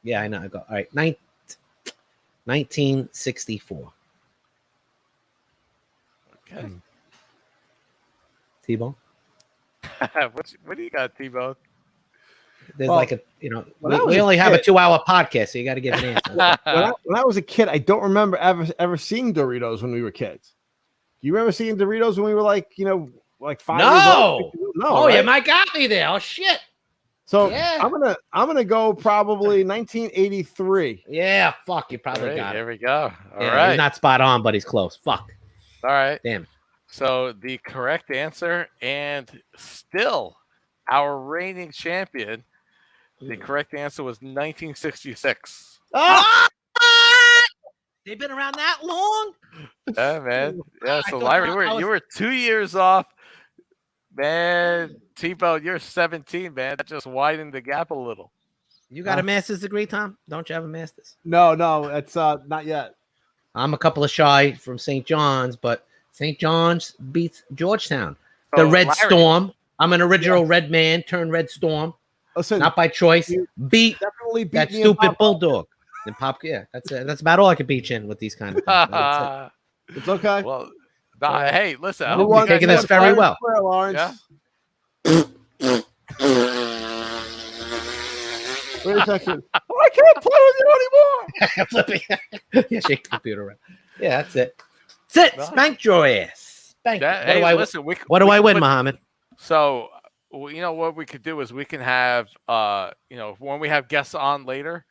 Yeah, I know. I go all right. 1964. Okay. T-Bone. What do you got, T-Bone? There's we only have a 2-hour podcast, so you got to give an answer. when I was a kid, I don't remember ever seeing Doritos when we were kids. Do you remember seeing Doritos when we were like 5 years old? No. Oh, right? You might got me there. Oh shit. So I'm gonna go probably 1983. Yeah, fuck, you probably got it. There we go. All right. He's not spot on, but he's close. Fuck. All right. Damn it. So the correct answer, and still our reigning champion, the correct answer was 1966. Oh! They've been around that long? Yeah, man. Yeah, so Larry, you were 2 years off. Man, T-Bone, you're 17, man. That just widened the gap a little. You got a master's degree, Tom? Don't you have a master's? No, it's not yet. I'm a couple of shy from St. John's, but St. John's beats Georgetown. The Red Larry. Storm. I'm an original Red man turned Red Storm. Listen, not by choice. Beat that stupid Bulldog. And that's about all I could beat you in with these kind of things. It's okay. Well, hey, listen. I hope you're taking this very well. Lawrence. Yeah. Wait a second. Oh, I can't play with you anymore. Yeah, shake the computer around. Yeah, that's it. Sit, spank your ass. Spank. That, What hey, do I, listen, what do I win, put- Muhammad? So, you know what we could do is we can have, you know, when we have guests on later,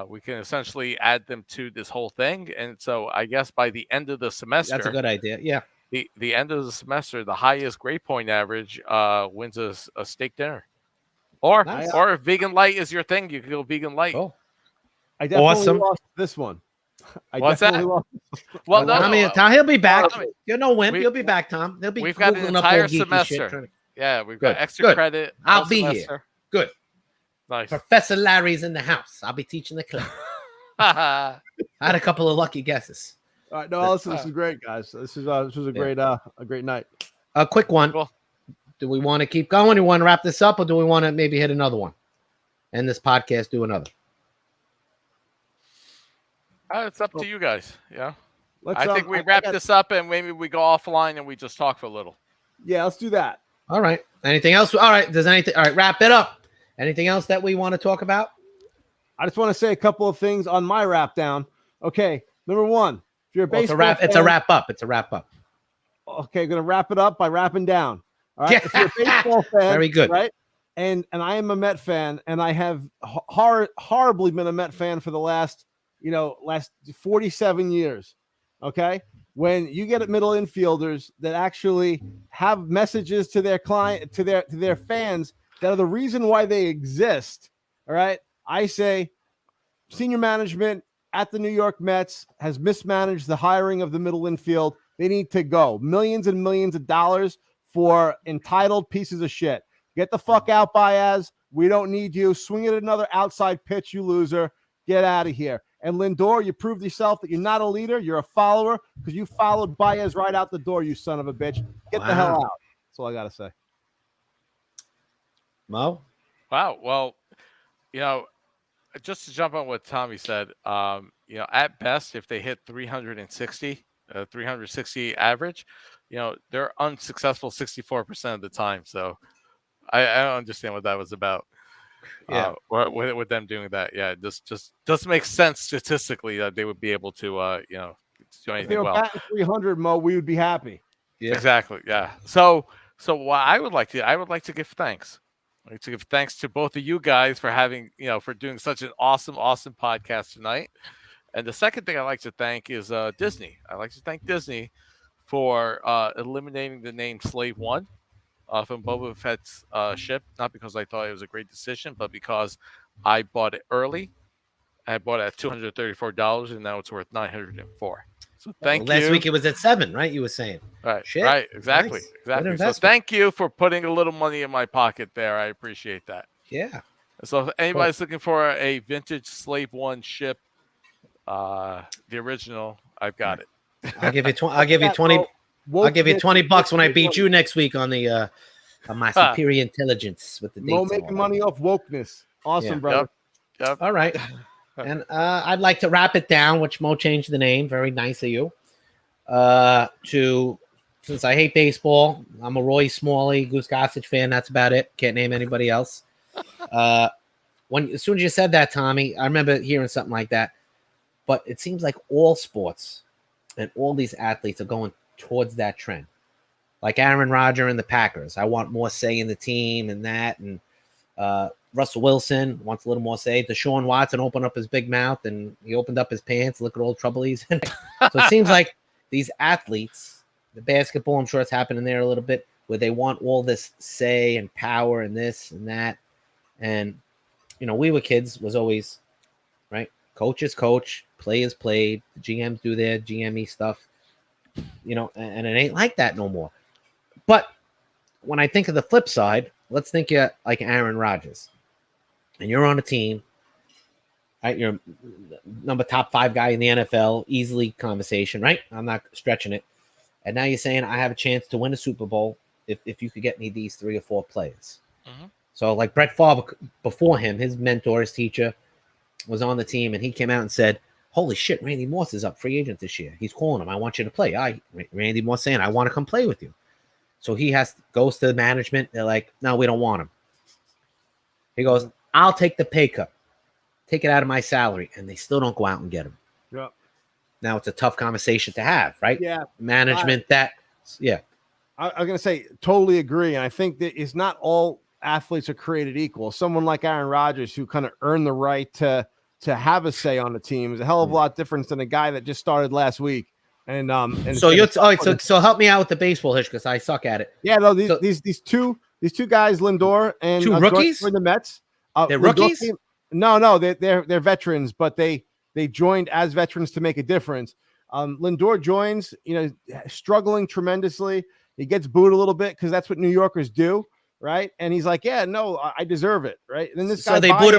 we can essentially add them to this whole thing. And so I guess by the end of the semester, That's a good idea. Yeah. the end of the semester, the highest grade point average wins a steak dinner. Or Nice. or if vegan light is your thing, you can go vegan light. Oh, I definitely Awesome. lost this one. What's that? Lost. Well, no, Tommy, no, Tom, he'll be back. Tommy, You're no wimp. we- He'll be back, Tom. He'll be we've got an Googling up all entire geeky semester. shit, trying to- Yeah, we've Good, got extra good. credit. I'll all be here. semester. Good. Nice. Professor Larry's in the house. I'll be teaching the class. I had a couple of lucky guesses. All right, no, listen, this is great, guys. This was a great night. A quick one. Cool. Do we want to keep going? Do we want to wrap this up, or do we want to maybe hit another one? And this podcast, do another. It's up to you guys. Yeah. Let's, I think we wrap this up and maybe we go offline and we just talk for a little. Yeah, let's do that. All right. Anything else? All right. Does anything? All right. Wrap it up. Anything else that we want to talk about? I just want to say a couple of things on my wrap down. Okay, number one, if you're a baseball fan, it's a wrap up. It's a wrap up. Okay, going to wrap it up by wrapping down. All right, if you're a baseball fan, Very good. right? And I am a Met fan, and I have horribly been a Met fan for the last 47 years. Okay, when you get at middle infielders that actually have messages to their client, to their fans that are the reason why they exist. All right, I say senior management at the New York Mets has mismanaged the hiring of the middle infield. They need to go. Millions and millions of dollars for entitled pieces of shit. Get the fuck out, Baez. We don't need you. Swing at another outside pitch, you loser. Get out of here. And Lindor, you proved yourself that you're not a leader. You're a follower because you followed Baez right out the door, you son of a bitch. Get the hell out. That's all I got to say. Mo? Wow. Well, just to jump on what Tommy said, at best, if they hit 360 average, they're unsuccessful 64% of the time. So I don't understand what that was about. Yeah. With them doing that. Yeah. This just doesn't make sense statistically that they would be able to, do anything If they were well. batting 300, Mo, we would be happy. Yeah. Exactly. Yeah. So what I would like to give thanks. I'd like to give thanks to both of you guys for having, for doing such an awesome podcast tonight. And the second thing I'd like to thank is Disney. I'd like to thank Disney for eliminating the name Slave One from Boba Fett's ship, not because I thought it was a great decision, but because I bought it early. I bought it at $234, and now it's worth $904. So thank you. Last week it was at 7, right? You were saying. Right. Shit. Right. Exactly. Nice. Exactly. Good So investment. thank you for putting a little money in my pocket there. I appreciate that. Yeah. So if anybody's looking for a vintage Slave One ship, the original, I've got it. I'll give you 20. I'll give you 20. I'll give you $20 when I beat you next week on the on my superior intelligence with the dates. Mo and all making that. money off wokeness. Awesome, Yeah. brother. Yep. All right. And I'd like to wrap it down, which Mo changed the name. Very nice of you. Since I hate baseball, I'm a Roy Smalley, Goose Gossage fan. That's about it. Can't name anybody else. As soon as you said that, Tommy, I remember hearing something like that. But it seems like all sports and all these athletes are going towards that trend. Like Aaron Rodgers and the Packers. I want more say in the team and that. And Russell Wilson wants a little more say. Deshaun Watson opened up his big mouth and he opened up his pants. Look at all the trouble he's in. So it seems like these athletes, the basketball, I'm sure it's happening there a little bit, where they want all this say and power and this and that. And, we were kids, was always, right? Coaches coach, players played, the GMs do their GME stuff, and it ain't like that no more. But when I think of the flip side, let's think of like Aaron Rodgers. And you're on a team, right? You're top 5 guy in the NFL, easily conversation, right? I'm not stretching it. And now you're saying I have a chance to win a Super Bowl if you could get me these 3 or 4 players. Mm-hmm. So like Brett Favre before him, his mentor, his teacher was on the team, and he came out and said, holy shit, Randy Moss is up free agent this year. He's calling him. I want you to play. Randy Moss saying, I want to come play with you. So he goes to the management. They're like, no, we don't want him. He goes, I'll take the pay cut, take it out of my salary, and they still don't go out and get him. Yeah. Now it's a tough conversation to have, right? Yeah. Management I'm going to say totally agree. And I think that it's not all athletes are created equal. Someone like Aaron Rodgers, who kind of earned the right to have a say on the team, is a hell of a lot different than a guy that just started last week. And so you're all right. So help me out with the baseball hitch because I suck at it. Yeah, no, these two guys, Lindor and two rookies for the Mets. They're rookies. No, they're veterans, but they joined as veterans to make a difference. Lindor joins, struggling tremendously. He gets booed a little bit because that's what New Yorkers do, right? And he's like, "Yeah, no, I deserve it," right? And then this guy, so they booed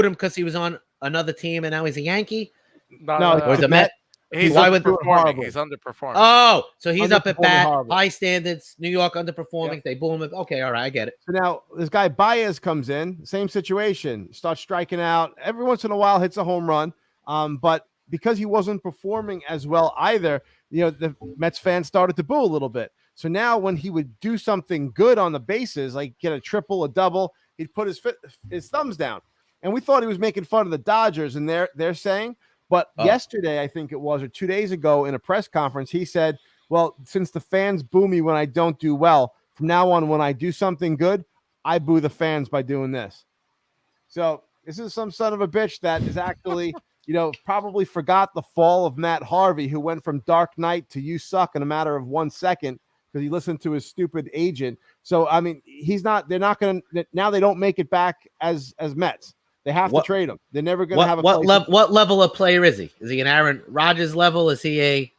him because he was on another team, and now he's a Yankee. No, he's a Met. He's underperforming. He's underperforming. Oh, so he's up at bat, horrible. high standards. New York underperforming. Yep. They boo him. Okay, all right, I get it. So now this guy Baez comes in, same situation, starts striking out. Every once in a while, hits a home run. But because he wasn't performing as well either, the Mets fans started to boo a little bit. So now when he would do something good on the bases, like get a triple, a double, he'd put his thumbs down. And we thought he was making fun of the Dodgers, and they're saying. But yesterday, I think it was, or 2 days ago in a press conference, he said, well, since the fans boo me when I don't do well, from now on, when I do something good, I boo the fans by doing this. So this is some son of a bitch that is actually, probably forgot the fall of Matt Harvey, who went from Dark Knight to You Suck in a matter of 1 second because he listened to his stupid agent. So, I mean, they're not going to, now they don't make it back as Mets. They have to trade him. They're never going to have a what level of player is he? Is he an Aaron Rodgers level? Is he a?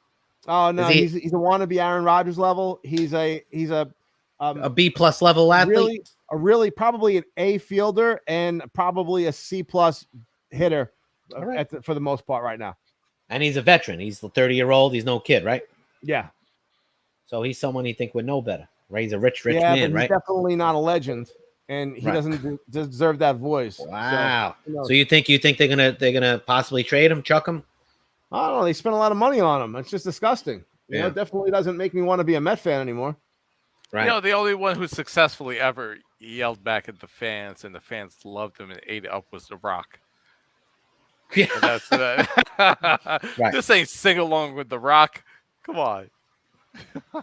Oh no, he's a wannabe Aaron Rodgers level. He's a B plus level athlete. Really probably an A fielder and probably a C plus hitter for the most part right now. And he's a veteran. He's the 30-year-old. He's no kid, right? Yeah. So he's someone you think would know better, right? He's a rich man, but right? He's definitely not a legend. And he doesn't deserve that voice. Wow. So you think they're gonna possibly trade him, chuck him? I don't know. They spent a lot of money on him. It's just disgusting. It definitely doesn't make me want to be a Met fan anymore. Right. The only one who successfully ever yelled back at the fans and the fans loved him and ate it up was The Rock. Yeah. That's right. This ain't sing along with The Rock. Come on.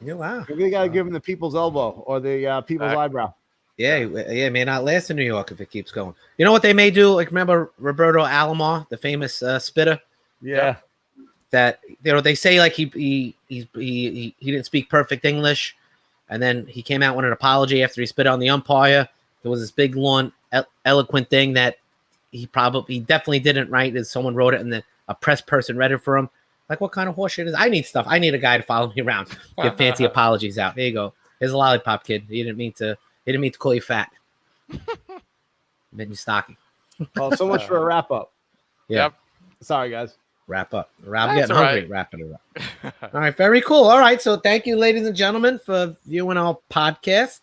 Yeah, wow. We gotta give him the people's elbow or the people's eyebrow. Yeah, it may not last in New York if it keeps going. You know what they may do? Like, remember Roberto Alomar, the famous spitter? Yeah. That they say like he didn't speak perfect English, and then he came out with an apology after he spit on the umpire. There was this big long eloquent thing that he definitely didn't write. As someone wrote it, and then a press person read it for him. Like, what kind of horseshit is? I need stuff. I need a guy to follow me around, give fancy apologies out. There you go. Here's a lollipop, kid. He didn't mean to call you fat. Meant you stocky. Well, so much for a wrap up. Yeah. Yep. Sorry, guys. Wrap up. I'm getting hungry. Wrapping it up. All right. Very cool. All right. So thank you, ladies and gentlemen, for viewing our podcast.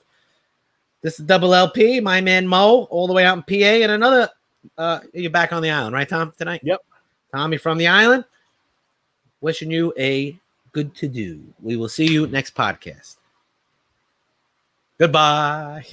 This is Double LP, my man Mo, all the way out in PA, and another. You're back on the island, right, Tom? Tonight. Yep. Tommy from the island. Wishing you a good to do. We will see you next podcast. Goodbye.